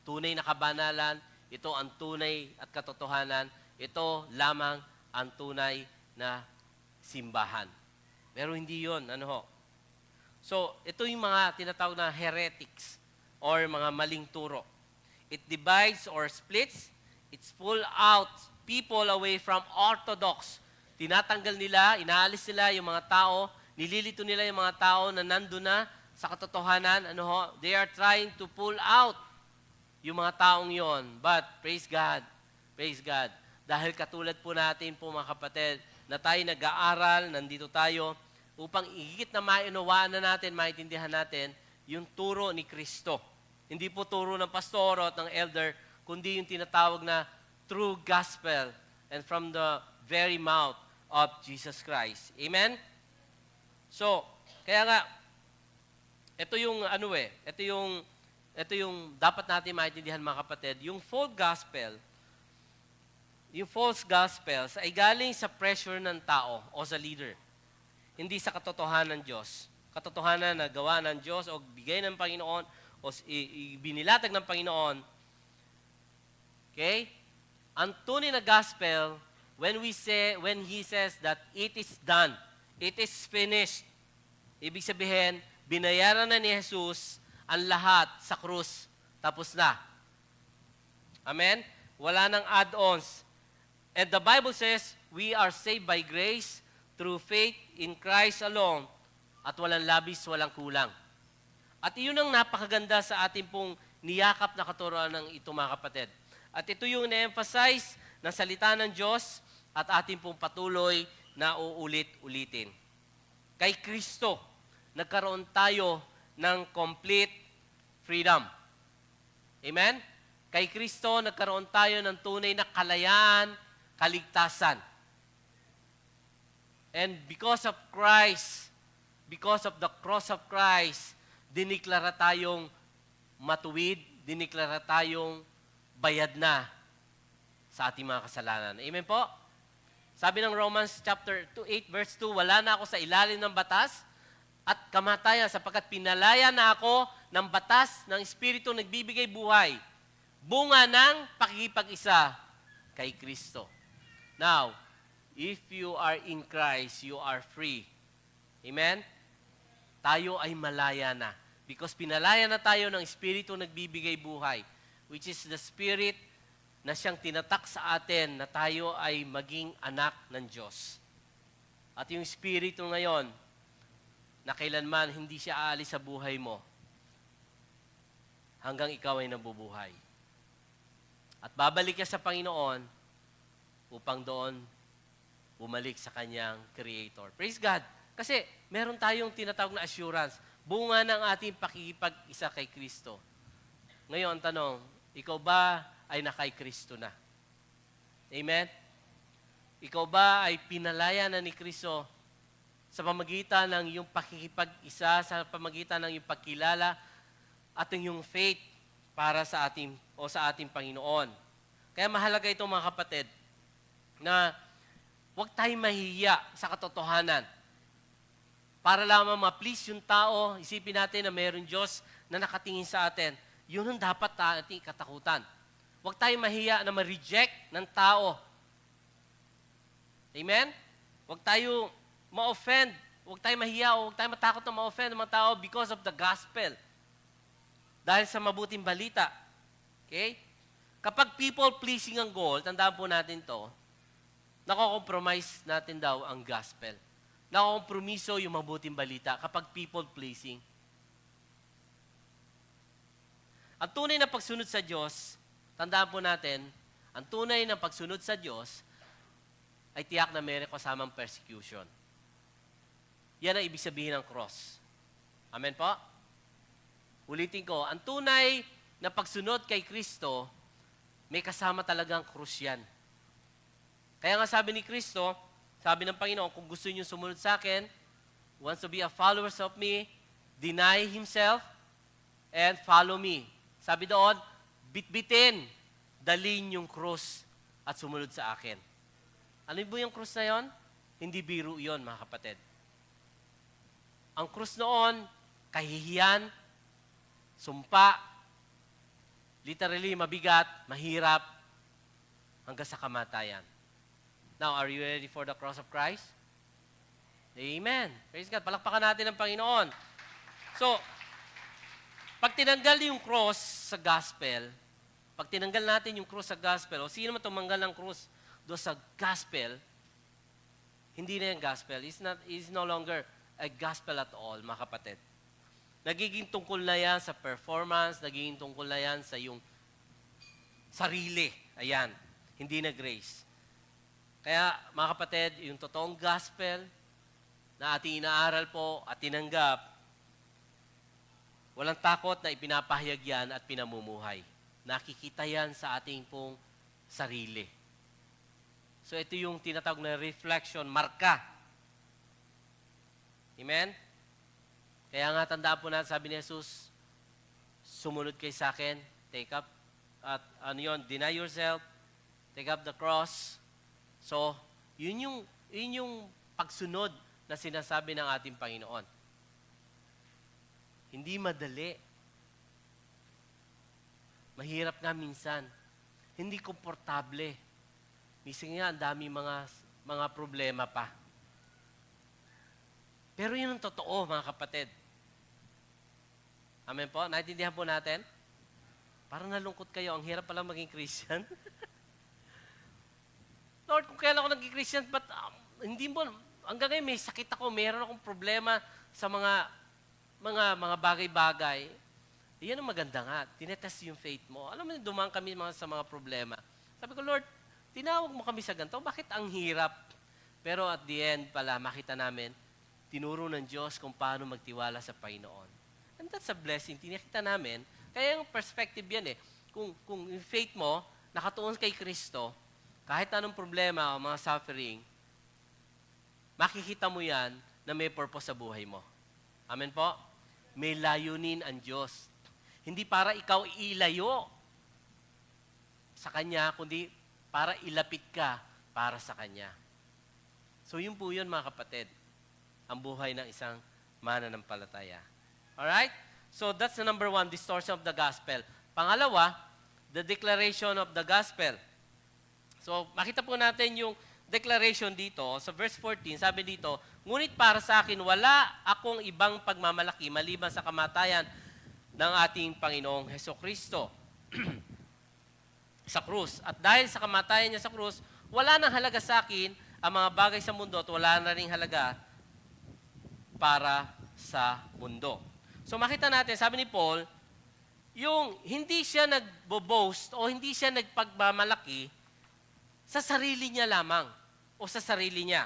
S1: tunay na kabanalan, ito ang tunay at katotohanan, ito lamang ang tunay na simbahan. Pero hindi yun, ano ho? So, ito yung mga tinatawag na heretics or mga maling turo. It divides or splits, it's pull out people away from orthodox. Tinatanggal nila, inaalis nila yung mga tao, nililito nila yung mga tao na nandun na sa katotohanan. Ano ho? They are trying to pull out yung mga taong yon. But, praise God, dahil katulad po natin po mga kapatid, na tayo nag-aaral, nandito tayo, upang igit na mainawaan na natin, maintindihan natin, yung turo ni Kristo. Hindi po turo ng pastor at ng elder, kundi yung tinatawag na true gospel and from the very mouth of Jesus Christ. Amen? So, kaya nga, ito yung ito yung dapat natin maintindihan mga kapatid, yung false gospels ay galing sa pressure ng tao o sa leader. Hindi sa katotohanan ng Diyos. Katotohanan na gawa ng Diyos o bigay ng Panginoon o binilatag ng Panginoon. Okay? Ang tunay na gospel, when He says that it is done, it is finished. Ibig sabihin, binayaran na ni Jesus ang lahat sa krus. Tapos na. Amen? Wala nang add-ons. And the Bible says, we are saved by grace through faith in Christ alone at walang labis, walang kulang. At iyon ang napakaganda sa ating pong niyakap na katuruan ng ito mga kapatid. At ito yung na-emphasize ng salita ng Diyos at ating pong patuloy na uulit-ulitin. Kay Kristo, nagkaroon tayo ng complete freedom. Amen? Kay Kristo, nagkaroon tayo ng tunay na kalayaan, kaligtasan. And because of Christ, because of the cross of Christ, diniklara tayong matuwid, diniklara tayong bayad na sa ating mga kasalanan. Amen po? Sabi ng Romans chapter 8 verse 2, wala na ako sa ilalim ng batas at kamatayan sapagkat pinalaya na ako ng batas ng Espiritu nagbibigay buhay. Bunga ng pakikipag-isa kay Kristo. Now, if you are in Christ, you are free. Amen? Tayo ay malaya na. Because pinalaya na tayo ng Espiritu nagbibigay buhay, which is the Spirit na siyang tinatak sa atin na tayo ay maging anak ng Diyos. At yung Espiritu ngayon, na kailanman hindi siya aalis sa buhay mo hanggang ikaw ay nabubuhay. At babalik ka sa Panginoon upang doon bumalik sa kanyang Creator. Praise God! Kasi meron tayong tinatawag na assurance, bunga ng ating pakikipag-isa kay Kristo. Ngayon, tanong, ikaw ba ay nakay Kristo na? Amen? Ikaw ba ay pinalaya na ni Kristo sa pamagitan ng iyong pakikipag-isa, sa pamagitan ng iyong pagkilala at ng iyong faith para sa ating Panginoon. Kaya mahalaga ito mga kapatid, na huwag tayong mahihiya sa katotohanan. Para lamang ma-please yung tao, isipin natin na mayroong Diyos na nakatingin sa atin. Yun ang dapat ating katakutan. Huwag tayong mahiya na ma-reject ng tao. Amen? Huwag tayo ma-offend. Huwag tayo mahiya o huwag tayo matakot na ma-offend ng mga tao because of the gospel. Dahil sa mabuting balita. Okay? Kapag people-pleasing ang goal, tandaan po natin to, nako-compromise natin daw ang gospel. Nako-kompromiso yung mabuting balita kapag people-pleasing. Ang tunay na pagsunod sa Diyos, tandaan po natin, ang tunay na pagsunod sa Diyos ay tiyak na meron kasamang persecution. Yan ang ibig sabihin ng cross. Amen po? Ulitin ko, ang tunay na pagsunod kay Kristo, may kasama talagang krus yan. Kaya nga sabi ni Kristo, sabi ng Panginoon, kung gusto niyo sumunod sa akin, wants to be a followers of me, deny himself, and follow me. Sabi doon, bitbitin, dalhin yung krus at sumunod sa akin. Ano ba yung krus na yon? Hindi biro yon, mga kapatid. Ang krus noon, kahihiyan, sumpa, literally mabigat, mahirap, hanggang sa kamatayan. Now, are you ready for the cross of Christ? Amen. Praise God. Palakpakan natin ang Panginoon. So, pag tinanggal yung cross sa gospel, pag tinanggal natin yung cross sa gospel, o sino man tumanggal ng cross doon sa gospel, hindi na yung gospel. It's no longer a gospel at all, mga kapatid. Nagiging tungkol na yan sa performance, nagiging tungkol na yan sa yung sarili. Ayan, hindi na grace. Kaya, mga kapatid, yung totoong gospel na ating inaaral po at tinanggap, walang takot na ipinapahayag yan at pinamumuhay. Nakikita yan sa ating pong sarili. So ito yung tinatawag na reflection, marka. Amen? Kaya nga tandaan po natin, sabi ni Jesus, sumunod kayo sa akin, take up, at deny yourself, take up the cross. So, yun yung pagsunod na sinasabi ng ating Panginoon. Hindi madali. Mahirap nga minsan. Hindi komportable. Minsan nga, ang dami mga problema pa. Pero yun ang totoo, mga kapatid. Amen po? Naintindihan po natin? Parang nalungkot kayo. Ang hirap pala maging Christian. Lord, kung kailan ako naging Christian, but hindi mo, hanggang ngayon may sakit ako, mayroon akong problema sa mga bagay-bagay. Yan ang maganda nga. Tinetest yung faith mo. Alam mo, dumaan kami sa mga problema. Sabi ko, Lord, tinawag mo kami sa ganito. Bakit ang hirap? Pero at the end pala, makita namin, tinuro ng Diyos kung paano magtiwala sa Panginoon. And that's a blessing. Tinakita namin. Kaya yung perspective yan eh. Kung yung faith mo, nakatuon kay Kristo, kahit anong problema o mga suffering, makikita mo yan na may purpose sa buhay mo. Amen po? May layunin ang Diyos. Hindi para ikaw ilayo sa Kanya, kundi para ilapit ka para sa Kanya. So yun po yun, mga kapatid, ang buhay ng isang mananampalataya. Alright? So that's the number one, distortion of the gospel. Pangalawa, the declaration of the gospel. So makita po natin yung declaration dito, sa verse 14, sabi dito, ngunit para sa akin, wala akong ibang pagmamalaki maliban sa kamatayan ng ating Panginoong Hesukristo sa krus. At dahil sa kamatayan niya sa krus, wala nang halaga sa akin ang mga bagay sa mundo at wala na ring halaga para sa mundo. So makita natin, sabi ni Paul, yung hindi siya nagbo-boast o hindi siya nagpagmamalaki sa sarili niya lamang o sa sarili niya,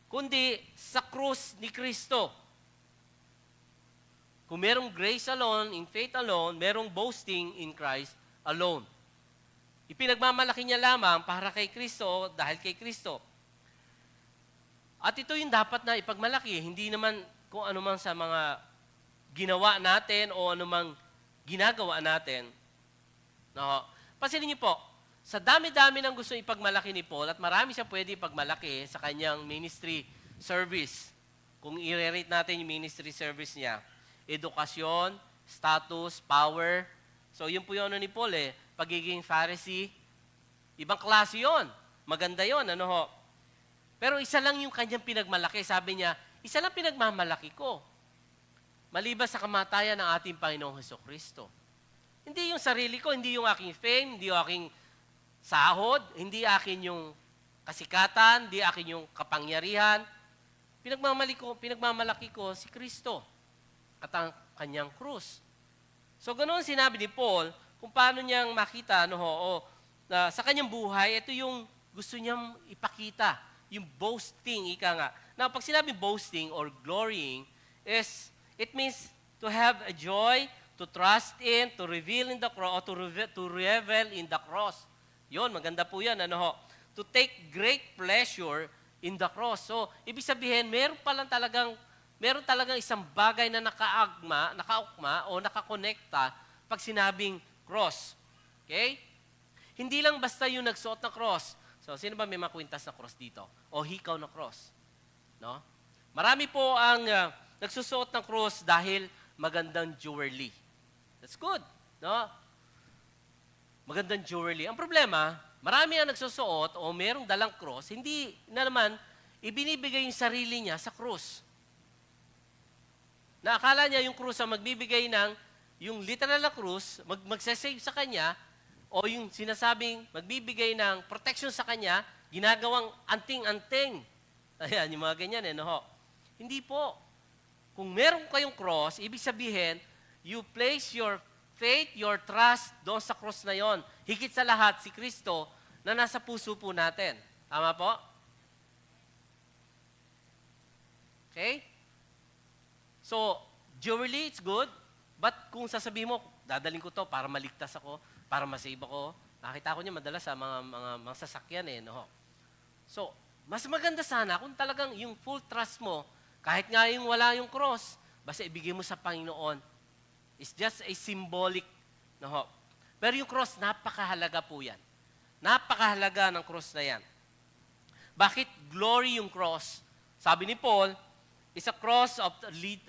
S1: kundi sa krus ni Kristo. Kung merong grace alone, in faith alone, merong boasting in Christ alone. Ipinagmamalaki niya lamang para kay Kristo dahil kay Kristo. At ito yung dapat na ipagmalaki, hindi naman kung ano man sa mga ginawa natin o ano mang ginagawa natin. No? Pansinin niyo po, sa dami-dami ng gusto ipagmalaki ni Paul at marami siya pwede ipagmalaki sa kanyang ministry service. Kung i-rate natin yung ministry service niya, edukasyon, status, power. So yun po yung ano ni Paul eh. pagiging Pharisee, ibang klase yon. Maganda yon, ano ho. Pero isa lang yung kanyang pinagmalaki. Sabi niya, isa lang pinagmamalaki ko. Maliban sa kamatayan ng ating Panginoong Hesukristo. Hindi yung sarili ko, hindi yung aking fame, hindi yung aking sahod, hindi akin yung kasikatan, hindi akin yung kapangyarihan. Pinagmamalaki ko si Kristo at ang kanyang krus. So, ganoon sinabi ni Paul, kung paano niyang makita, sa kanyang buhay, ito yung gusto niyang ipakita, yung boasting, ika nga. Now, pag sinabi boasting or glorying, it means to have a joy, to trust in, to reveal in the cross, or to revel in the cross. Yon, maganda po yan, to take great pleasure in the cross. So, ibig sabihin, meron talagang isang bagay na nakaukma o nakakonekta pag sinabing cross. Okay? Hindi lang basta yung nagsuot ng cross. So, sino ba may makwintas na cross dito? O hikaw na cross? No? Marami po ang nagsusuot ng cross dahil magandang jewelry. That's good. No? Magandang jewelry. Ang problema, marami ang nagsusuot o merong dalang cross, hindi na naman ibinibigay yung sarili niya sa cross. Naakala niya yung cross ang magbibigay ng, yung literal na cross, magsasave sa kanya, o yung sinasabing magbibigay ng protection sa kanya, ginagawang anting-anting. Ayan, yung mga ganyan Hindi po. Kung meron kayong cross, ibig sabihin, you place your faith, your trust doon sa cross na yon. Higit sa lahat, si Kristo na nasa puso po natin. Tama po? Okay? So, jewelry, it's good. But kung sasabihin mo, dadaling ko to para maligtas ako, para masave ako, nakita ko niya madalas sa mga sasakyan So, mas maganda sana kung talagang yung full trust mo, kahit nga yung wala yung cross, basta ibigay mo sa Panginoon. It's just a symbolic. Pero yung cross, napakahalaga po yan. Napakahalaga ng cross na yan. Bakit glory yung cross? Sabi ni Paul, it's a cross of the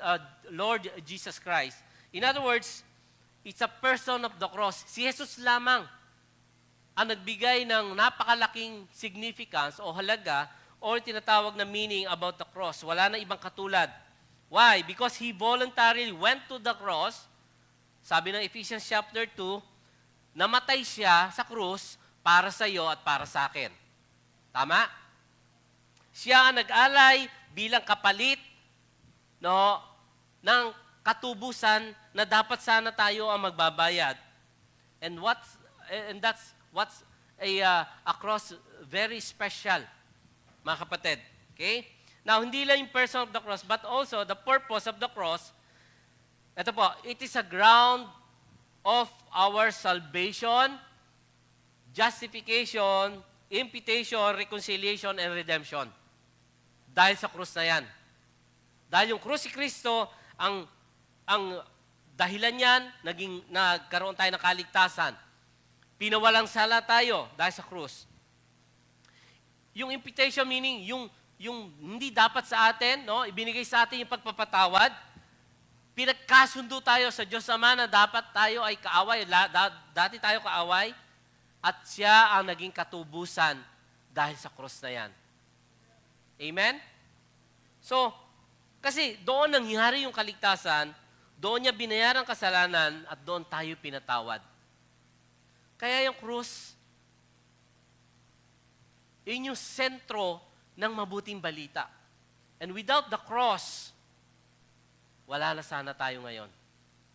S1: Lord Jesus Christ. In other words, it's a person of the cross. Si Jesus lamang ang nagbigay ng napakalaking significance o halaga o tinatawag na meaning about the cross. Wala na ibang katulad. Why? Because He voluntarily went to the cross. Sabi ng Ephesians chapter 2, namatay siya sa krus para sa iyo at para sa akin. Tama? Siya ang nag-alay bilang kapalit ng katubusan na dapat sana tayo ang magbabayad. And that's what's a cross very special, mga kapatid. Okay? Now, hindi lang yung person of the cross, but also the purpose of the cross. Ito po, it is a ground of our salvation, justification, imputation, reconciliation, and redemption. Dahil sa krus na yan. Dahil yung krus si Kristo, ang dahilan yan, nagkaroon tayo ng kaligtasan. Pinawalang sala tayo dahil sa krus. Yung imputation meaning, yung hindi dapat sa atin, ibinigay sa atin yung pagpapatawad, pinagkasundo tayo sa Diyos Ama na dapat tayo ay kaaway, dati tayo kaaway, at siya ang naging katubusan dahil sa krus na yan. Amen? So, kasi doon nangyari yung kaligtasan, doon niya binayaran kasalanan, at doon tayo pinatawad. Kaya yung krus, yun yung sentro ng mabuting balita. And without the cross, wala na sana tayo ngayon.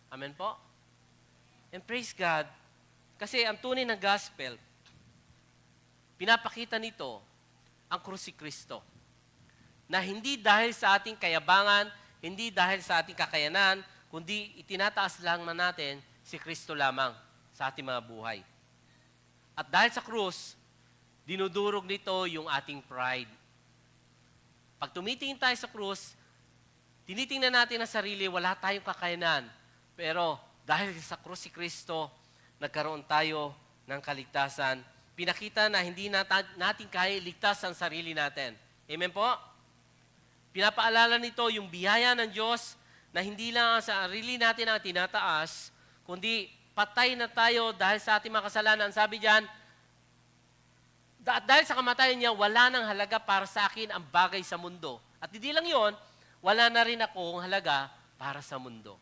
S1: Amen po? And praise God, kasi ang tunay ng gospel, pinapakita nito ang krus si Kristo. Na hindi dahil sa ating kayabangan, hindi dahil sa ating kakayanan, kundi itinataas lang natin si Kristo lamang sa ating mga buhay. At dahil sa krus, dinudurog nito yung ating pride. Pag tumitingin tayo sa krus, tinitingnan natin ang sarili, wala tayong kakayanan. Pero dahil sa krus si Kristo, nagkaroon tayo ng kaligtasan. Pinakita na hindi natin kaya iligtas ang sarili natin. Amen po? Pinapaalala nito yung biyaya ng Diyos na hindi lang ang sarili natin ang tinataas, kundi patay na tayo dahil sa ating mga kasalanan. Sabi diyan, dahil sa kamatayan niya, wala nang halaga para sa akin ang bagay sa mundo. At hindi lang yon, wala na rin akong halaga para sa mundo.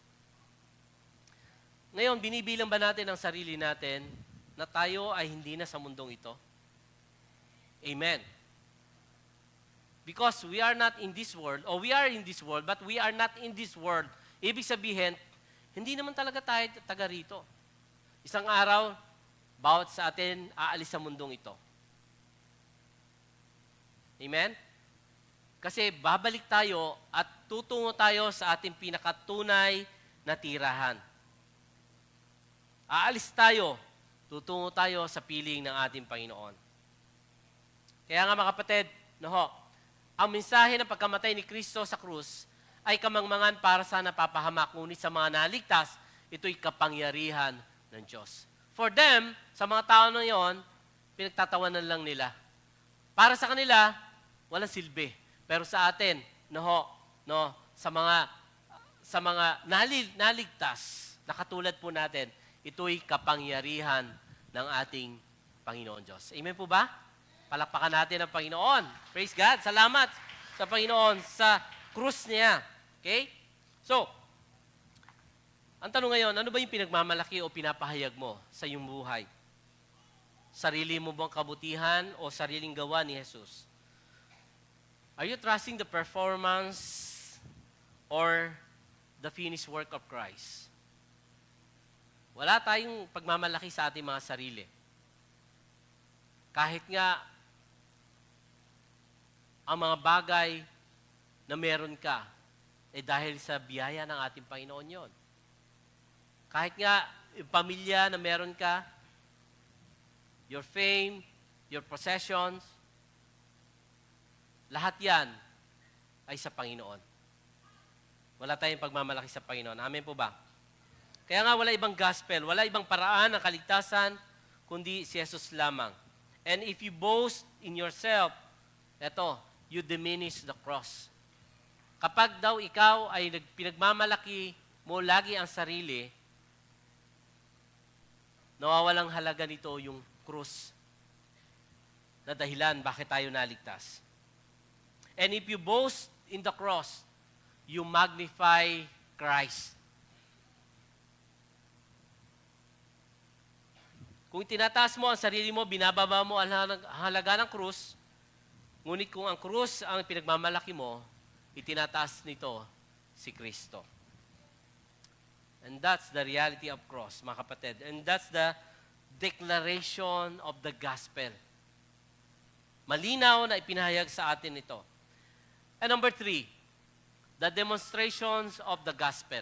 S1: Ngayon, binibilang ba natin ang sarili natin na tayo ay hindi na sa mundong ito? Amen. Because we are not in this world, or we are in this world, but we are not in this world. Ibig sabihin, hindi naman talaga tayo taga rito. Isang araw, bawat sa atin aalis sa mundong ito. Amen? Kasi babalik tayo at tutungo tayo sa ating pinakatunay na tirahan. Aalis tayo, tutungo tayo sa piling ng ating Panginoon. Kaya nga mga kapatid, ang mensahe ng pagkamatay ni Kristo sa krus ay kamangmangan para sa napapahamak, ngunit sa mga naligtas, ito'y kapangyarihan ng Diyos. For them, sa mga tao na yon, pinagtatawanan lang nila. Para sa kanila, walang silbi. Pero sa atin, sa mga naligtas, na katulad po natin, ito'y kapangyarihan ng ating Panginoon Diyos. Amen po ba? Palakpakan natin ang Panginoon. Praise God. Salamat sa Panginoon sa krus niya. Okay? So, ang tanong ngayon, ano ba yung pinagmamalaki o pinapahayag mo sa iyong buhay? Sarili mo bang kabutihan o sariling gawa ni Jesus? Are you trusting the performance or the finished work of Christ? Wala tayong pagmamalaki sa ating mga sarili. Kahit nga ang mga bagay na meron ka, dahil sa biyaya ng ating Panginoon yon. Kahit nga yung pamilya na meron ka, your fame, your possessions, lahat yan ay sa Panginoon. Wala tayong pagmamalaki sa Panginoon. Amen po ba? Kaya nga wala ibang gospel, wala ibang paraan ng kaligtasan, kundi si Jesus lamang. And if you boast in yourself, you diminish the cross. Kapag daw ikaw ay pinagmamalaki mo lagi ang sarili, nawawalang halaga nito yung krus na dahilan bakit tayo naligtas. And if you boast in the cross, you magnify Christ. Kung tinataas mo ang sarili mo, binababa mo ang halaga ng krus, ngunit kung ang krus ang pinagmamalaki mo, itinataas nito si Kristo. And that's the reality of cross, mga kapatid. And that's the declaration of the gospel. Malinaw na ipinahayag sa atin ito. And number 3, the demonstrations of the gospel.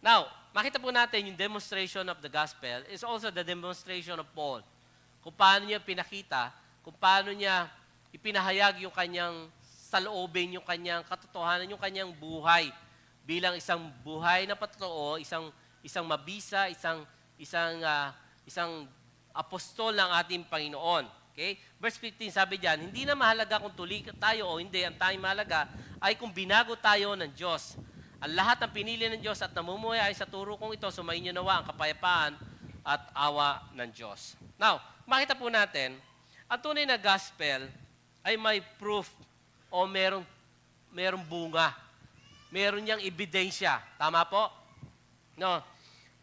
S1: Now, makita po natin yung demonstration of the gospel is also the demonstration of Paul. Kung paano niya pinakita, kung paano niya ipinahayag yung kanyang saloobin, yung kanyang katotohanan, yung kanyang buhay bilang isang buhay na patotoo, isang mabisa, isang apostol ng ating Panginoon. Okay? Verse 15 sabi diyan, hindi na mahalaga kung tuli tayo o hindi, ang tanging mahalaga ay kung binago tayo ng Diyos. Ang lahat ng pinili ng Diyos at namumuhay ay sa turo kong ito, sumainyo nawa ang kapayapaan at awa ng Diyos. Now, makita po natin, ang tunay na gospel ay may proof o merong bunga. Meron niyang ebidensya. Tama po? No.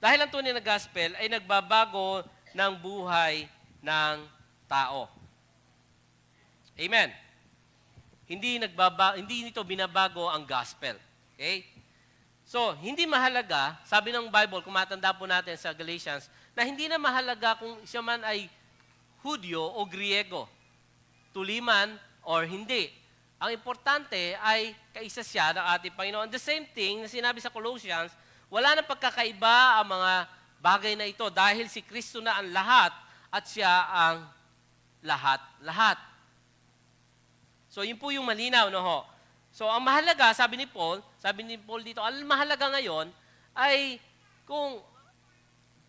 S1: Dahil ang tunay na gospel ay nagbabago ng buhay ng tao. Amen. Hindi nito binabago ang gospel. Okay? So, hindi mahalaga, sabi ng Bible, kung matanda po natin sa Galatians, na hindi na mahalaga kung siya man ay Hudyo o Griego, tuliman or hindi. Ang importante ay kaisa siya ng ating Panginoon. The same thing na sinabi sa Colossians, wala nang pagkakaiba ang mga bagay na ito dahil si Kristo na ang lahat at siya ang lahat-lahat. So, yun po yung malinaw, no? So, ang mahalaga, sabi ni Paul dito, ang mahalaga ngayon ay kung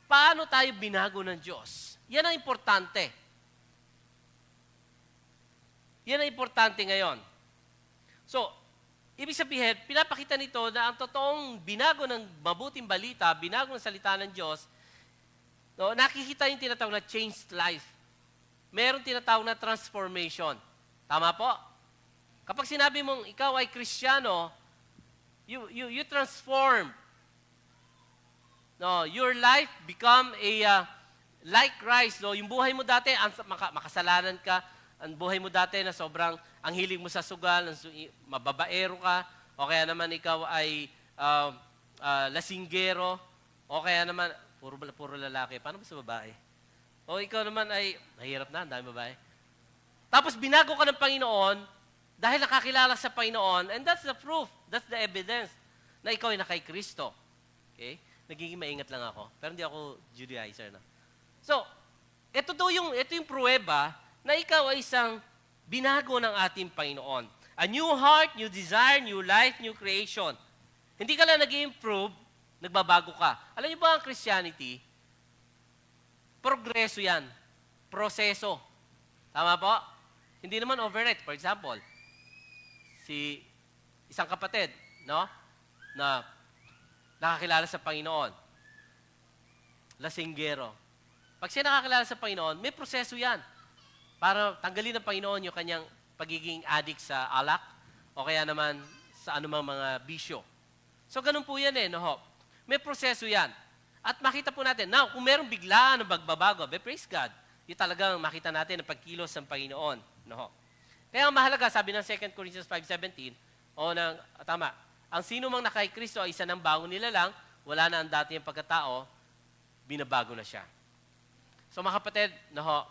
S1: paano tayo binago ng Diyos. Yan ang importante. Yan ang importante ngayon. So, ibig sabihin, pinapakita nito na ang totoong binago ng mabuting balita, binago ng salita ng Diyos, No, nakikita yung tinatawag na changed life. Meron tinatawag na transformation. Tama po? Kapag sinabi mong ikaw ay Kristiyano, you transform. No, your life become like Christ. No? Yung buhay mo dati, makasalanan ka. Ang buhay mo dati na sobrang, ang hilig mo sa sugal, mababaero ka, o kaya naman ikaw ay lasinggero, o kaya naman, puro lalaki. Paano ba sa babae? O ikaw naman ay, mahirap na, ang dami babae. Tapos binago ka ng Panginoon, dahil nakakilala sa Panginoon, and that's the proof, that's the evidence, na ikaw ay nakay Kristo. Okay? Nagiging maingat lang ako, pero hindi ako Judaizer na. So, ito yung pruweba na ikaw ay isang binago ng ating Panginoon. A new heart, new desire, new life, new creation. Hindi ka lang nag-improve, nagbabago ka. Alam niyo ba ang Christianity? Progreso yan. Proseso. Tama po? Hindi naman overnight. For example, isang kapatid, no? Na nakakilala sa Panginoon. Lasinggero. Pag siya nakakilala sa Panginoon, may proseso yan. Para tanggalin ng Panginoon yung kanyang pagiging addict sa alak o kaya naman sa anumang mga bisyo. So, ganun po yan no ho? May proseso yan. At makita po natin, now, kung merong biglaan ng pagbabago, praise God, yung talagang makita natin ang pagkilos ng Panginoon. No ho? Kaya ang mahalaga, sabi ng 2 Corinthians 5:17, tama, ang sino mang nakay Kristo ay isa ng bagong nilalang, wala na ang dati yung pagkatao, binabago na siya. So mga kapatid, no ho,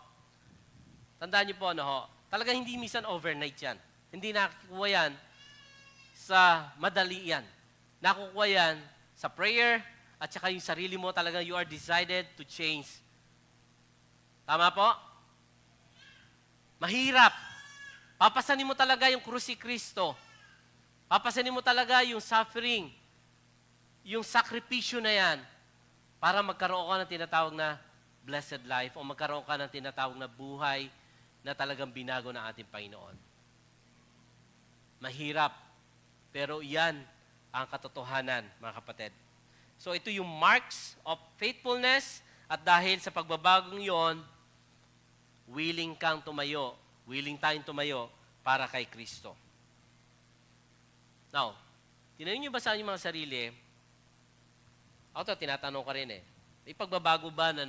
S1: tandaan niyo po, no ho, talaga hindi minsan overnight yan. Hindi nakukuha yan sa madali yan. Nakukuha yan sa prayer, at saka yung sarili mo talaga, you are decided to change. Tama po? Mahirap. Papasanin mo talaga yung krus si Kristo. Papasanin mo talaga yung suffering, yung sakripisyo na yan, para magkaroon ka ng tinatawag na blessed life o magkaroon ka ng tinatawag na buhay na talagang binago ng ating Panginoon. Mahirap, pero yan ang katotohanan, mga kapatid. So ito yung marks of faithfulness at dahil sa pagbabagong yon, willing tayong tumayo para kay Kristo. Now, tinanin niyo ba sa inyong mga sarili, ako tinatanong ka rin may pagbabago ba na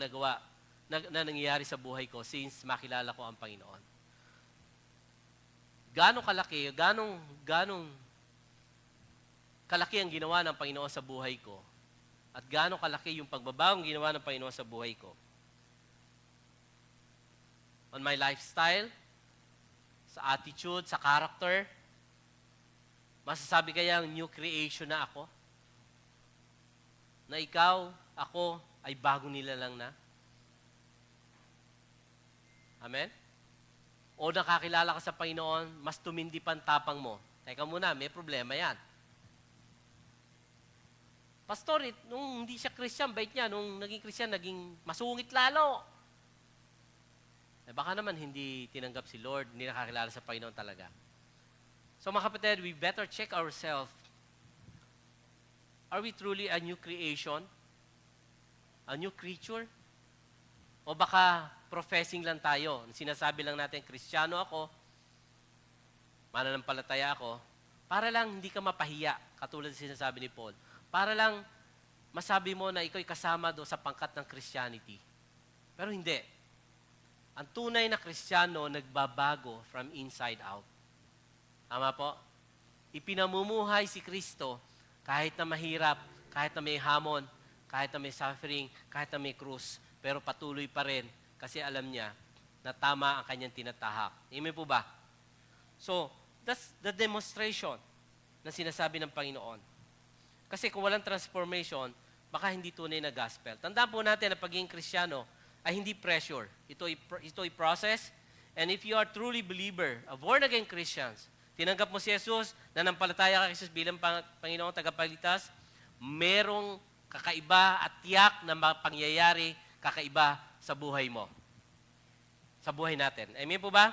S1: nangyayari sa buhay ko since makilala ko ang Panginoon? Ganong kalaki ang ginawa ng Panginoon sa buhay ko at gaano kalaki yung pagbabagong ginawa ng Panginoon sa buhay ko. On my lifestyle, sa attitude, sa character, masasabi kayang new creation na ako? Na ikaw, ako, ay bagong nilalang na? Amen? O nakakilala ka sa Panginoon, mas tumindi pa ang tapang mo. Teka muna, may problema yan. Pastor, nung hindi siya Christian, bait niya. Nung naging Christian, naging masungit lalo. Baka naman hindi tinanggap si Lord, hindi nakakilala sa Panginoon talaga. So mga kapatid, we better check ourselves. Are we truly a new creation? A new creature? O baka professing lang tayo. Sinasabi lang natin, Kristiyano ako, mananampalataya ako, para lang hindi ka mapahiya, katulad ng sinasabi ni Paul. Para lang masabi mo na ikaw ay kasama do sa pangkat ng Christianity. Pero hindi. Ang tunay na Kristiyano nagbabago from inside out. Tama po? Ipinamumuhay si Kristo kahit na mahirap, kahit na may hamon, kahit na may suffering, kahit na may krus, pero patuloy pa rin kasi alam niya na tama ang kanyang tinatahak. Amen po ba? So, that's the demonstration na sinasabi ng Panginoon. Kasi kung walang transformation, baka hindi tunay na gospel. Tandaan po natin na pagiging Kristiyano ay hindi pressure. Ito ay process. And if you are truly believer, a born-again Christians, tinanggap mo si Jesus, nanampalataya ka kay Jesus bilang Panginoong tagapagligtas, merong kakaiba at tiyak na pangyayari kakaiba sa buhay mo. Sa buhay natin. Amen po ba?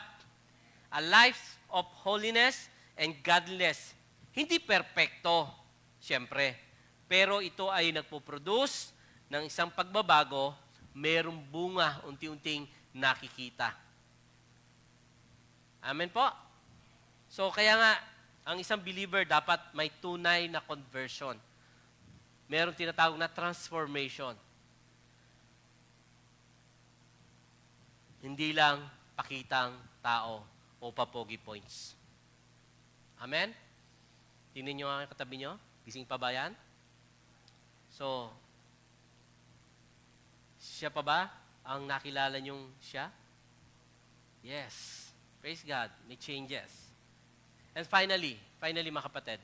S1: A life of holiness and godliness. Hindi perpekto, siyempre. Pero ito ay nagpo-produce ng isang pagbabago merong bunga unti-unting nakikita. Amen po? So kaya nga, ang isang believer dapat may tunay na conversion. Merong tinatawag na transformation. Hindi lang pakitang tao o papogi points. Amen? Tingnan nyo ang katabi nyo. Gising pa ba yan? So, siya pa ba ang nakilala nyong siya? Yes. Praise God. May changes. And finally mga kapatid,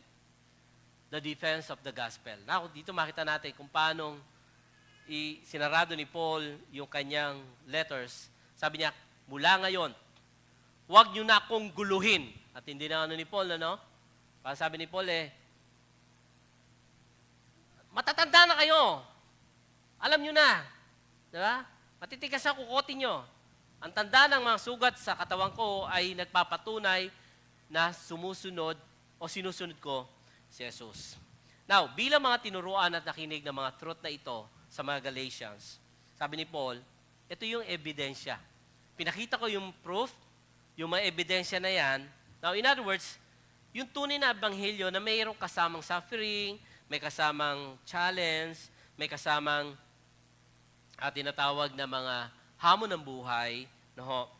S1: the defense of the gospel. Now, dito makita natin kung paano sinarado ni Paul yung kanyang letters. Sabi niya, mula ngayon, huwag niyo na akong guluhin. At hindi na ni Paul, ano? Para sabi ni Paul, matatanda na kayo. Alam niyo na. Diba? Matitigas ang kukotin niyo. Ang tanda ng mga sugat sa katawan ko ay nagpapatunay na sumusunod o sinusunod ko si Jesus. Now, bilang mga tinuruan at nakinig ng mga truth na ito sa mga Galatians, sabi ni Paul, ito yung ebidensya. Pinakita ko yung proof, yung mga ebidensya na yan. Now, in other words, yung tunay na ebanghelyo na mayroong kasamang suffering, may kasamang challenge, may kasamang tinatawag na mga hamon ng buhay. No?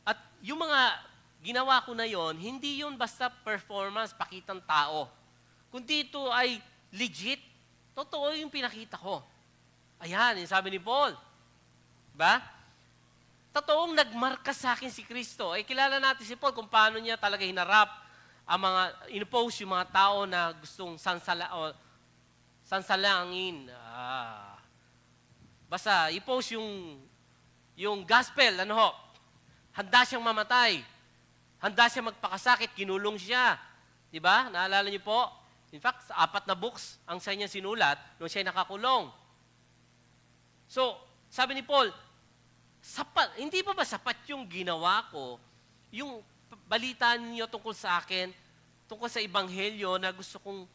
S1: At yung mga ginawa ko na yon, hindi yun basta performance, pakitang tao. Kundi ito ay legit. Totoo yung pinakita ko. Ayan, yung sabi ni Paul. Diba? Totoong nagmarka sa akin si Kristo. Ay kilala natin si Paul kung paano niya talaga hinarap ang mga, in-oppose yung mga tao na gustong sansalangin. Basta, i-post yung gospel, ano ho, handa siyang mamatay. Handa siya magpakasakit, kinulong siya. Diba? Naalala niyo po? In fact, 4 na books ang sa niya sinulat nung siya nakakulong. So, sabi ni Paul, sapat, hindi pa ba sapat yung ginawa ko, yung balita niyo tungkol sa akin, tungkol sa ebanghelyo na gusto kong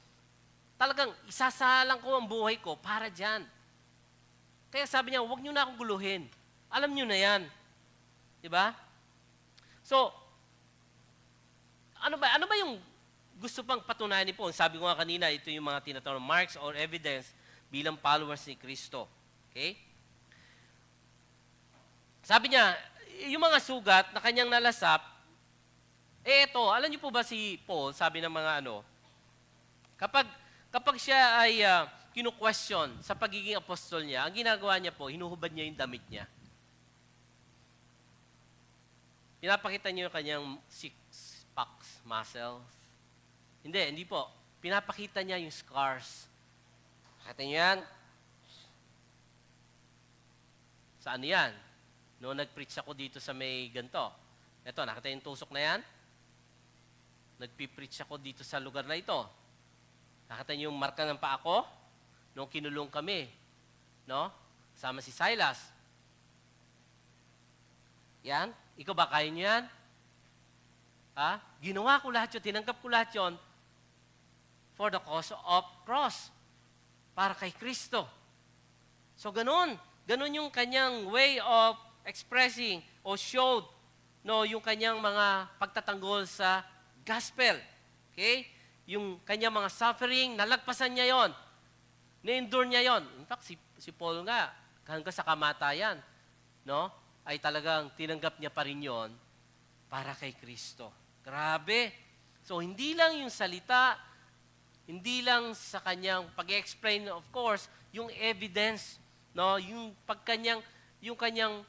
S1: talagang isasalang ko ang buhay ko para dyan. Kaya sabi niya, huwag niyo na akong guluhin. Alam niyo na yan. Diba? So, ano ba yung gusto pang patunayan ni Paul? Sabi ko nga kanina, ito yung mga tinatawag marks or evidence bilang followers ni Kristo. Okay? Sabi niya, yung mga sugat na kanyang nalasap, ito, alam niyo po ba si Paul, sabi ng mga kapag siya ay kinu-question sa pagiging apostol niya, ang ginagawa niya po, hinuhubad niya yung damit niya. Pinapakita niyo yung kanyang six-packs, muscles. Hindi po. Pinapakita niya yung scars. Pakita niyo yan? Saan yan? Noong nag-preach ako dito sa may ganito. Ito, nakita yung tusok na yan? Nagpipreach ako dito sa lugar na ito. Nakita niyo yung marka ng paa ko? Noong kinulong kami. No? Kasama si Silas. Yan? Ikaw ba kaya niyo yan? Ha? Ginawa ko lahat yun, tinanggap ko lahat yun for the cause of cross. Para kay Kristo. So, ganun. Ganun yung kanyang way of expressing o showed yung kanyang mga pagtatanggol sa gospel. Okay? Yung kanyang mga suffering, nalagpasan niya yon. Na-endure niya yon. In fact, si Paul nga, hanggang sa kamatayan, no? Ay talagang tinanggap niya pa rin yon para kay Kristo. Grabe. So, hindi lang yung salita, hindi lang sa kanyang pag-explain, of course, yung evidence, no? Yung kanyang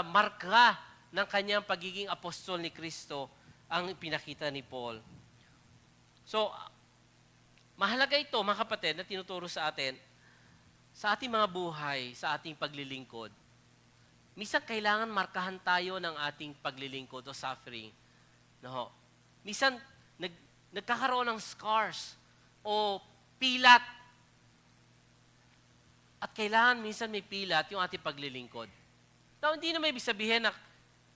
S1: marka ng kanyang pagiging apostol ni Kristo ang pinakita ni Paul. So, mahalaga ito, mga kapatid, na tinuturo sa atin, sa ating mga buhay, sa ating paglilingkod. Minsan kailangan markahan tayo ng ating paglilingkod o suffering. No? Minsan nagkakaroon ng scars o pilat. At kailangan minsan may pilat yung ating paglilingkod. Now, hindi na may sabihin na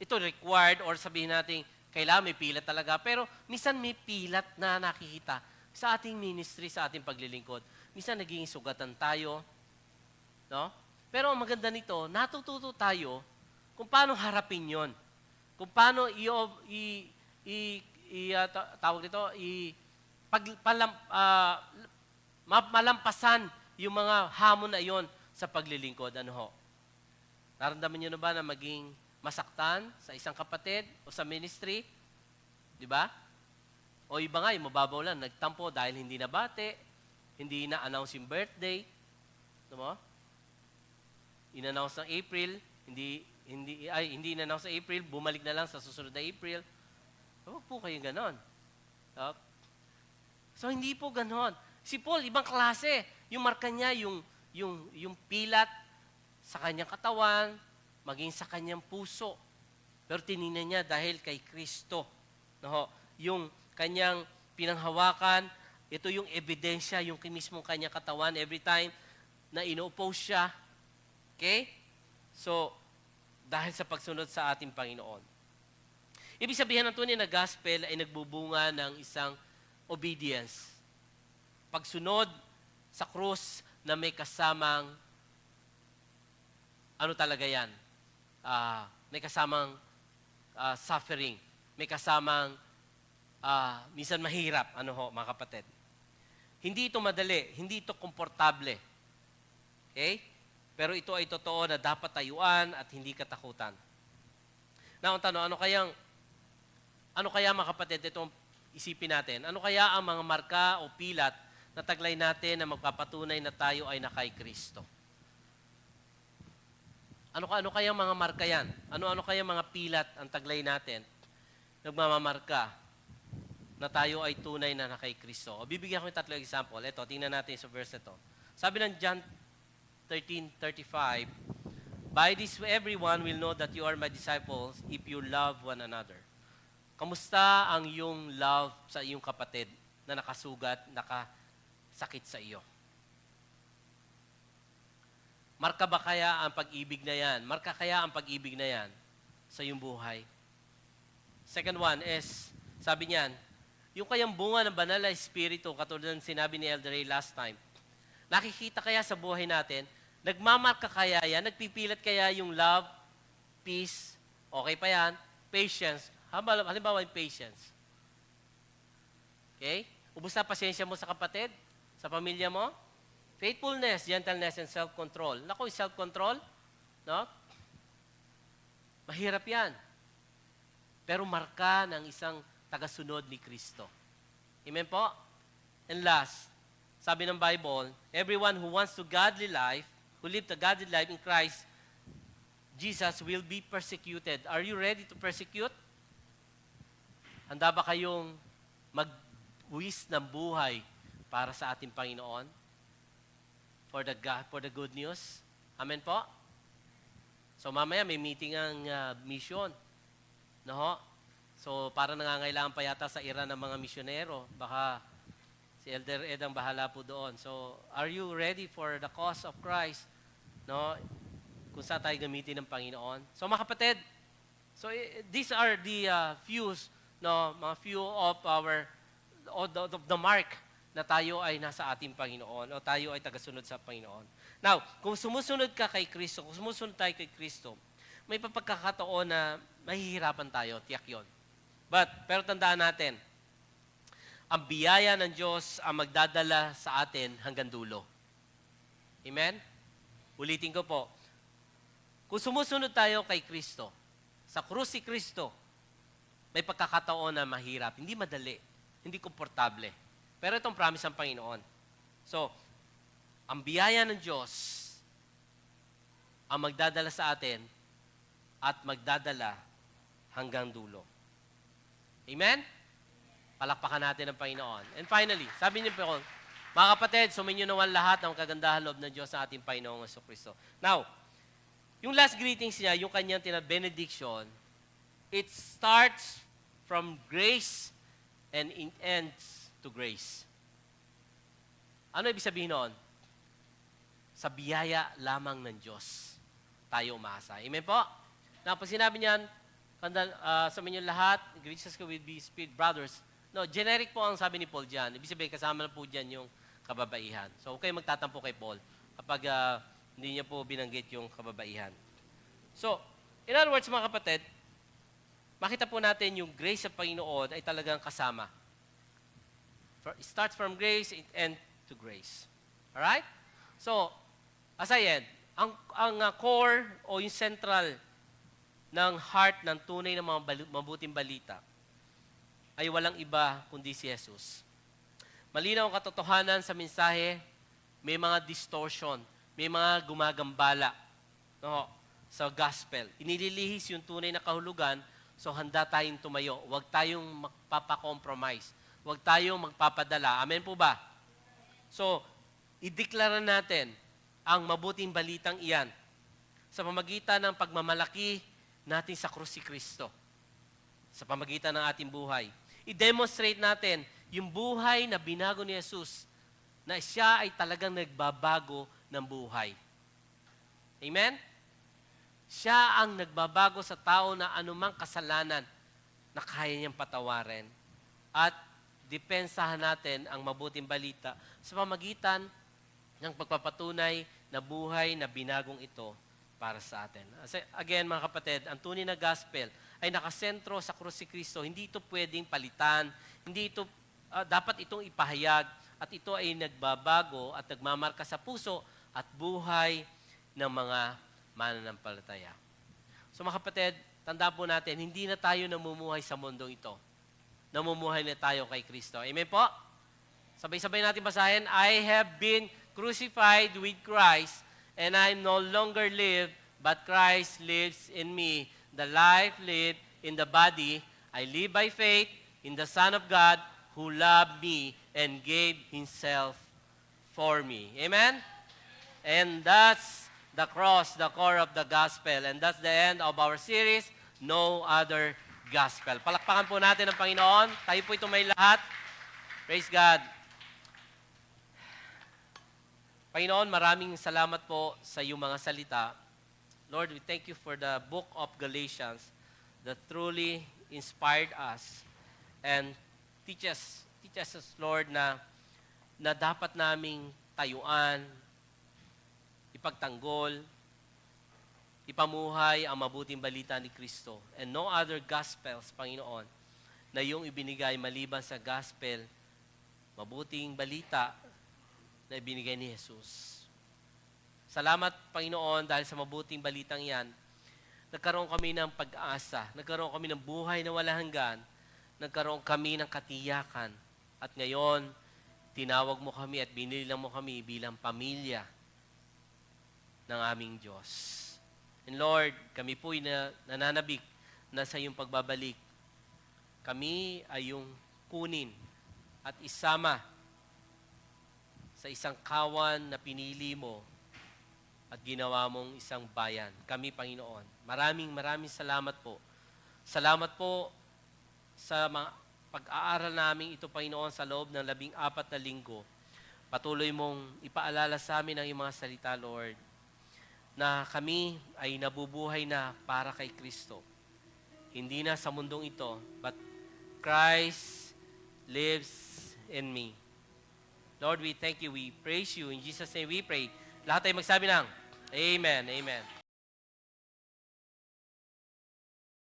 S1: ito required or sabihin natin kailangan may pilat talaga. Pero minsan may pilat na nakikita sa ating ministry, sa ating paglilingkod. Minsan naging sugatan tayo. No? Pero ang maganda nito, natututo tayo kung paano harapin yon. Kung paano tawag dito, malampasan yung mga hamon na yon sa paglilingkod. Ano ho? Naramdaman niyo na ba na maging masaktan sa isang kapatid o sa ministry? Di ba? O iba nga, yung mababaw lang, nagtampo dahil hindi nabate, hindi na-announce yung birthday. Diba? In-announce ng April, hindi in-announce sa April, bumalik na lang sa susunod na April. Huwag po kayong ganon. So, hindi po ganon. Si Paul, ibang klase. Yung marka niya, yung pilat sa kanyang katawan, maging sa kanyang puso. Pero tinignan niya dahil kay Kristo. No? Yung kanyang pinanghawakan, ito yung ebidensya, yung mismong kanyang katawan every time na ino-oppose siya. Okay? So, dahil sa pagsunod sa ating Panginoon. Ibig sabihin ng tunay na gospel ay nagbubunga ng isang obedience. Pagsunod sa krus na may kasamang, ano talaga yan? May kasamang suffering. May kasamang, minsan mahirap, mga kapatid. Hindi ito madali, hindi ito komportable. Okay? Pero ito ay totoo na dapat tayuan at hindi katakutan. Now, ang tanong, ano kaya mga kapatid, itong isipin natin, ano kaya ang mga marka o pilat na taglay natin na magpapatunay na tayo ay na kay Kristo? Ano kaya mga marka yan? Ano kaya mga pilat ang taglay natin? Nagmamamarka na tayo ay tunay na kay Kristo. O bibigyan ko yung tatlong example. Ito, tingnan natin sa verse ito. Sabi ng John 13:35, "By this everyone will know that you are my disciples if you love one another." Kamusta ang iyong love sa iyong kapatid na nakasugat, nakasakit sa iyo? Marka ba kaya ang pag-ibig na yan? Marka kaya ang pag-ibig na yan sa iyong buhay? Second one is, sabi niyan, yung kayang bunga ng banal na espiritu, katulad ng sinabi ni Elder Ray last time, nakikita kaya sa buhay natin, nagmamarka kaya yan, nagpipilat kaya yung love, peace, okay pa yan, patience, halimbawa yung patience. Okay? Ubus na pasensya mo sa kapatid, sa pamilya mo? Faithfulness, gentleness, and self-control. Naku, self-control, no? Mahirap yan. Pero marka ng isang tagasunod ni Kristo. Amen po? And last, sabi ng Bible, everyone who wants to godly life, who live the godly life in Christ, Jesus will be persecuted. Are you ready to persecute? Handa ba kayong mag-uwis ng buhay para sa ating Panginoon? For the good news? Amen po? So mamaya may meeting ang mission. No? So para nangangailangan pa yata sa ira ng mga misyonero. Baka si Elder Ed ang bahala po doon. So are you ready for the cause of Christ? No? Kung saan tayo gamitin ng Panginoon. So mga kapatid, so these are the mga few of our of the mark na tayo ay nasa ating Panginoon o tayo ay tagasunod sa Panginoon. Now, kung sumusunod ka kay Kristo, kung sumusunod tayo kay Kristo, may papagkakataon na mahihirapan tayo, tiyak yun. Pero tandaan natin, ang biyaya ng Diyos ang magdadala sa atin hanggang dulo. Amen? Ulitin ko po, kung sumusunod tayo kay Kristo, sa krus si Kristo, may pagkakataon na mahirap, hindi madali, hindi komportable. Pero itong promise ng Panginoon. So, ang biyaya ng Diyos ang magdadala sa atin at magdadala hanggang dulo. Amen? Palakpakan natin ang Panginoon. And finally, sabi niyo po, mga kapatid, sumainyo naman lahat ng kagandahan loob ng Diyos sa ating Panginoong Jesucristo. Now, yung last greetings niya, yung kanyang benediction, it starts from grace and it ends to grace. Ano ibig sabihin noon? Sa biyaya lamang ng Diyos tayo umasa. Amen po? Na pag sinabi niyan, sa inyo lahat, greetings ko with the Spirit brothers. No, generic po ang sabi ni Paul diyan. Ibig sabihin, kasama na po diyan yung kababaihan. So, huwag kayo magtatampo kay Paul. Kapag Hindi niya po binanggit yung kababaihan. So, in other words mga kapatid, makita po natin yung grace sa Panginoon ay talagang kasama. It starts from grace, it ends to grace. Alright? So, as I end, ang core o yung central ng heart ng tunay na mga mabuting balita ay walang iba kundi si Jesus. Malinaw ang katotohanan sa mensahe, may mga distortion, may mga gumagambala no, sa gospel. Inililihis yung tunay na kahulugan, so handa tayong tumayo. Huwag tayong magpapakompromise. Huwag tayong magpapadala. Amen po ba? So, ideklara natin ang mabuting balitang iyan sa pamagitan ng pagmamalaki natin sa krus si Kristo. Sa pamagitan ng ating buhay. I-demonstrate natin yung buhay na binago ni Jesus na siya ay talagang nagbabago ng buhay. Amen? Siya ang nagbabago sa tao na anumang kasalanan na kaya niyang patawarin. At depensahan natin ang mabuting balita sa pamagitan ng pagpapatunay na buhay na binagong ito para sa atin. Again, mga kapatid, ang tunay na gospel ay nakasentro sa krus si Kristo. Hindi ito pwedeng palitan. Hindi ito, dapat itong ipahayag at ito ay nagbabago at nagmamarka sa puso at buhay ng mga mananampalataya. So mga kapatid, tandaan po natin, hindi na tayo namumuhay sa mundong ito. Namumuhay na tayo kay Kristo. Amen po? Sabay-sabay natin basahin, I have been crucified with Christ, and I no longer live, but Christ lives in me. The life lived in the body, I live by faith in the Son of God who loved me and gave Himself for me. Amen? And that's the cross, the core of the gospel. And that's the end of our series, No Other Gospel. Palakpakan po natin ang Panginoon. Tayo po ito may lahat. Praise God. Panginoon, maraming salamat po sa iyong mga salita. Lord, we thank you for the book of Galatians that truly inspired us and teach us, Lord, na dapat naming tayuan, ipagtanggol, ipamuhay ang mabuting balita ni Kristo. And no other gospels, Panginoon, na iyong ibinigay maliban sa gospel, mabuting balita na ibinigay ni Jesus. Salamat, Panginoon, dahil sa mabuting balitang yan, nagkaroon kami ng pag-asa, nagkaroon kami ng buhay na walang hanggan, nagkaroon kami ng katiyakan. At ngayon, tinawag mo kami at binilang mo kami bilang pamilya ng aming Diyos. And Lord, kami po'y nananabik na sa iyong pagbabalik. Kami ay yung kunin at isama sa isang kawan na pinili mo at ginawa mong isang bayan. Kami, Panginoon. Maraming salamat po. Salamat po sa mga pag-aaral namin ito, Panginoon, sa loob ng 14 na linggo. Patuloy mong ipaalala sa amin ang iyong mga salita, Lord, na kami ay nabubuhay na para kay Kristo. Hindi na sa mundong ito, but Christ lives in me. Lord, we thank you, we praise you. In Jesus' name we pray. Lahat ay magsabi ng Amen, Amen.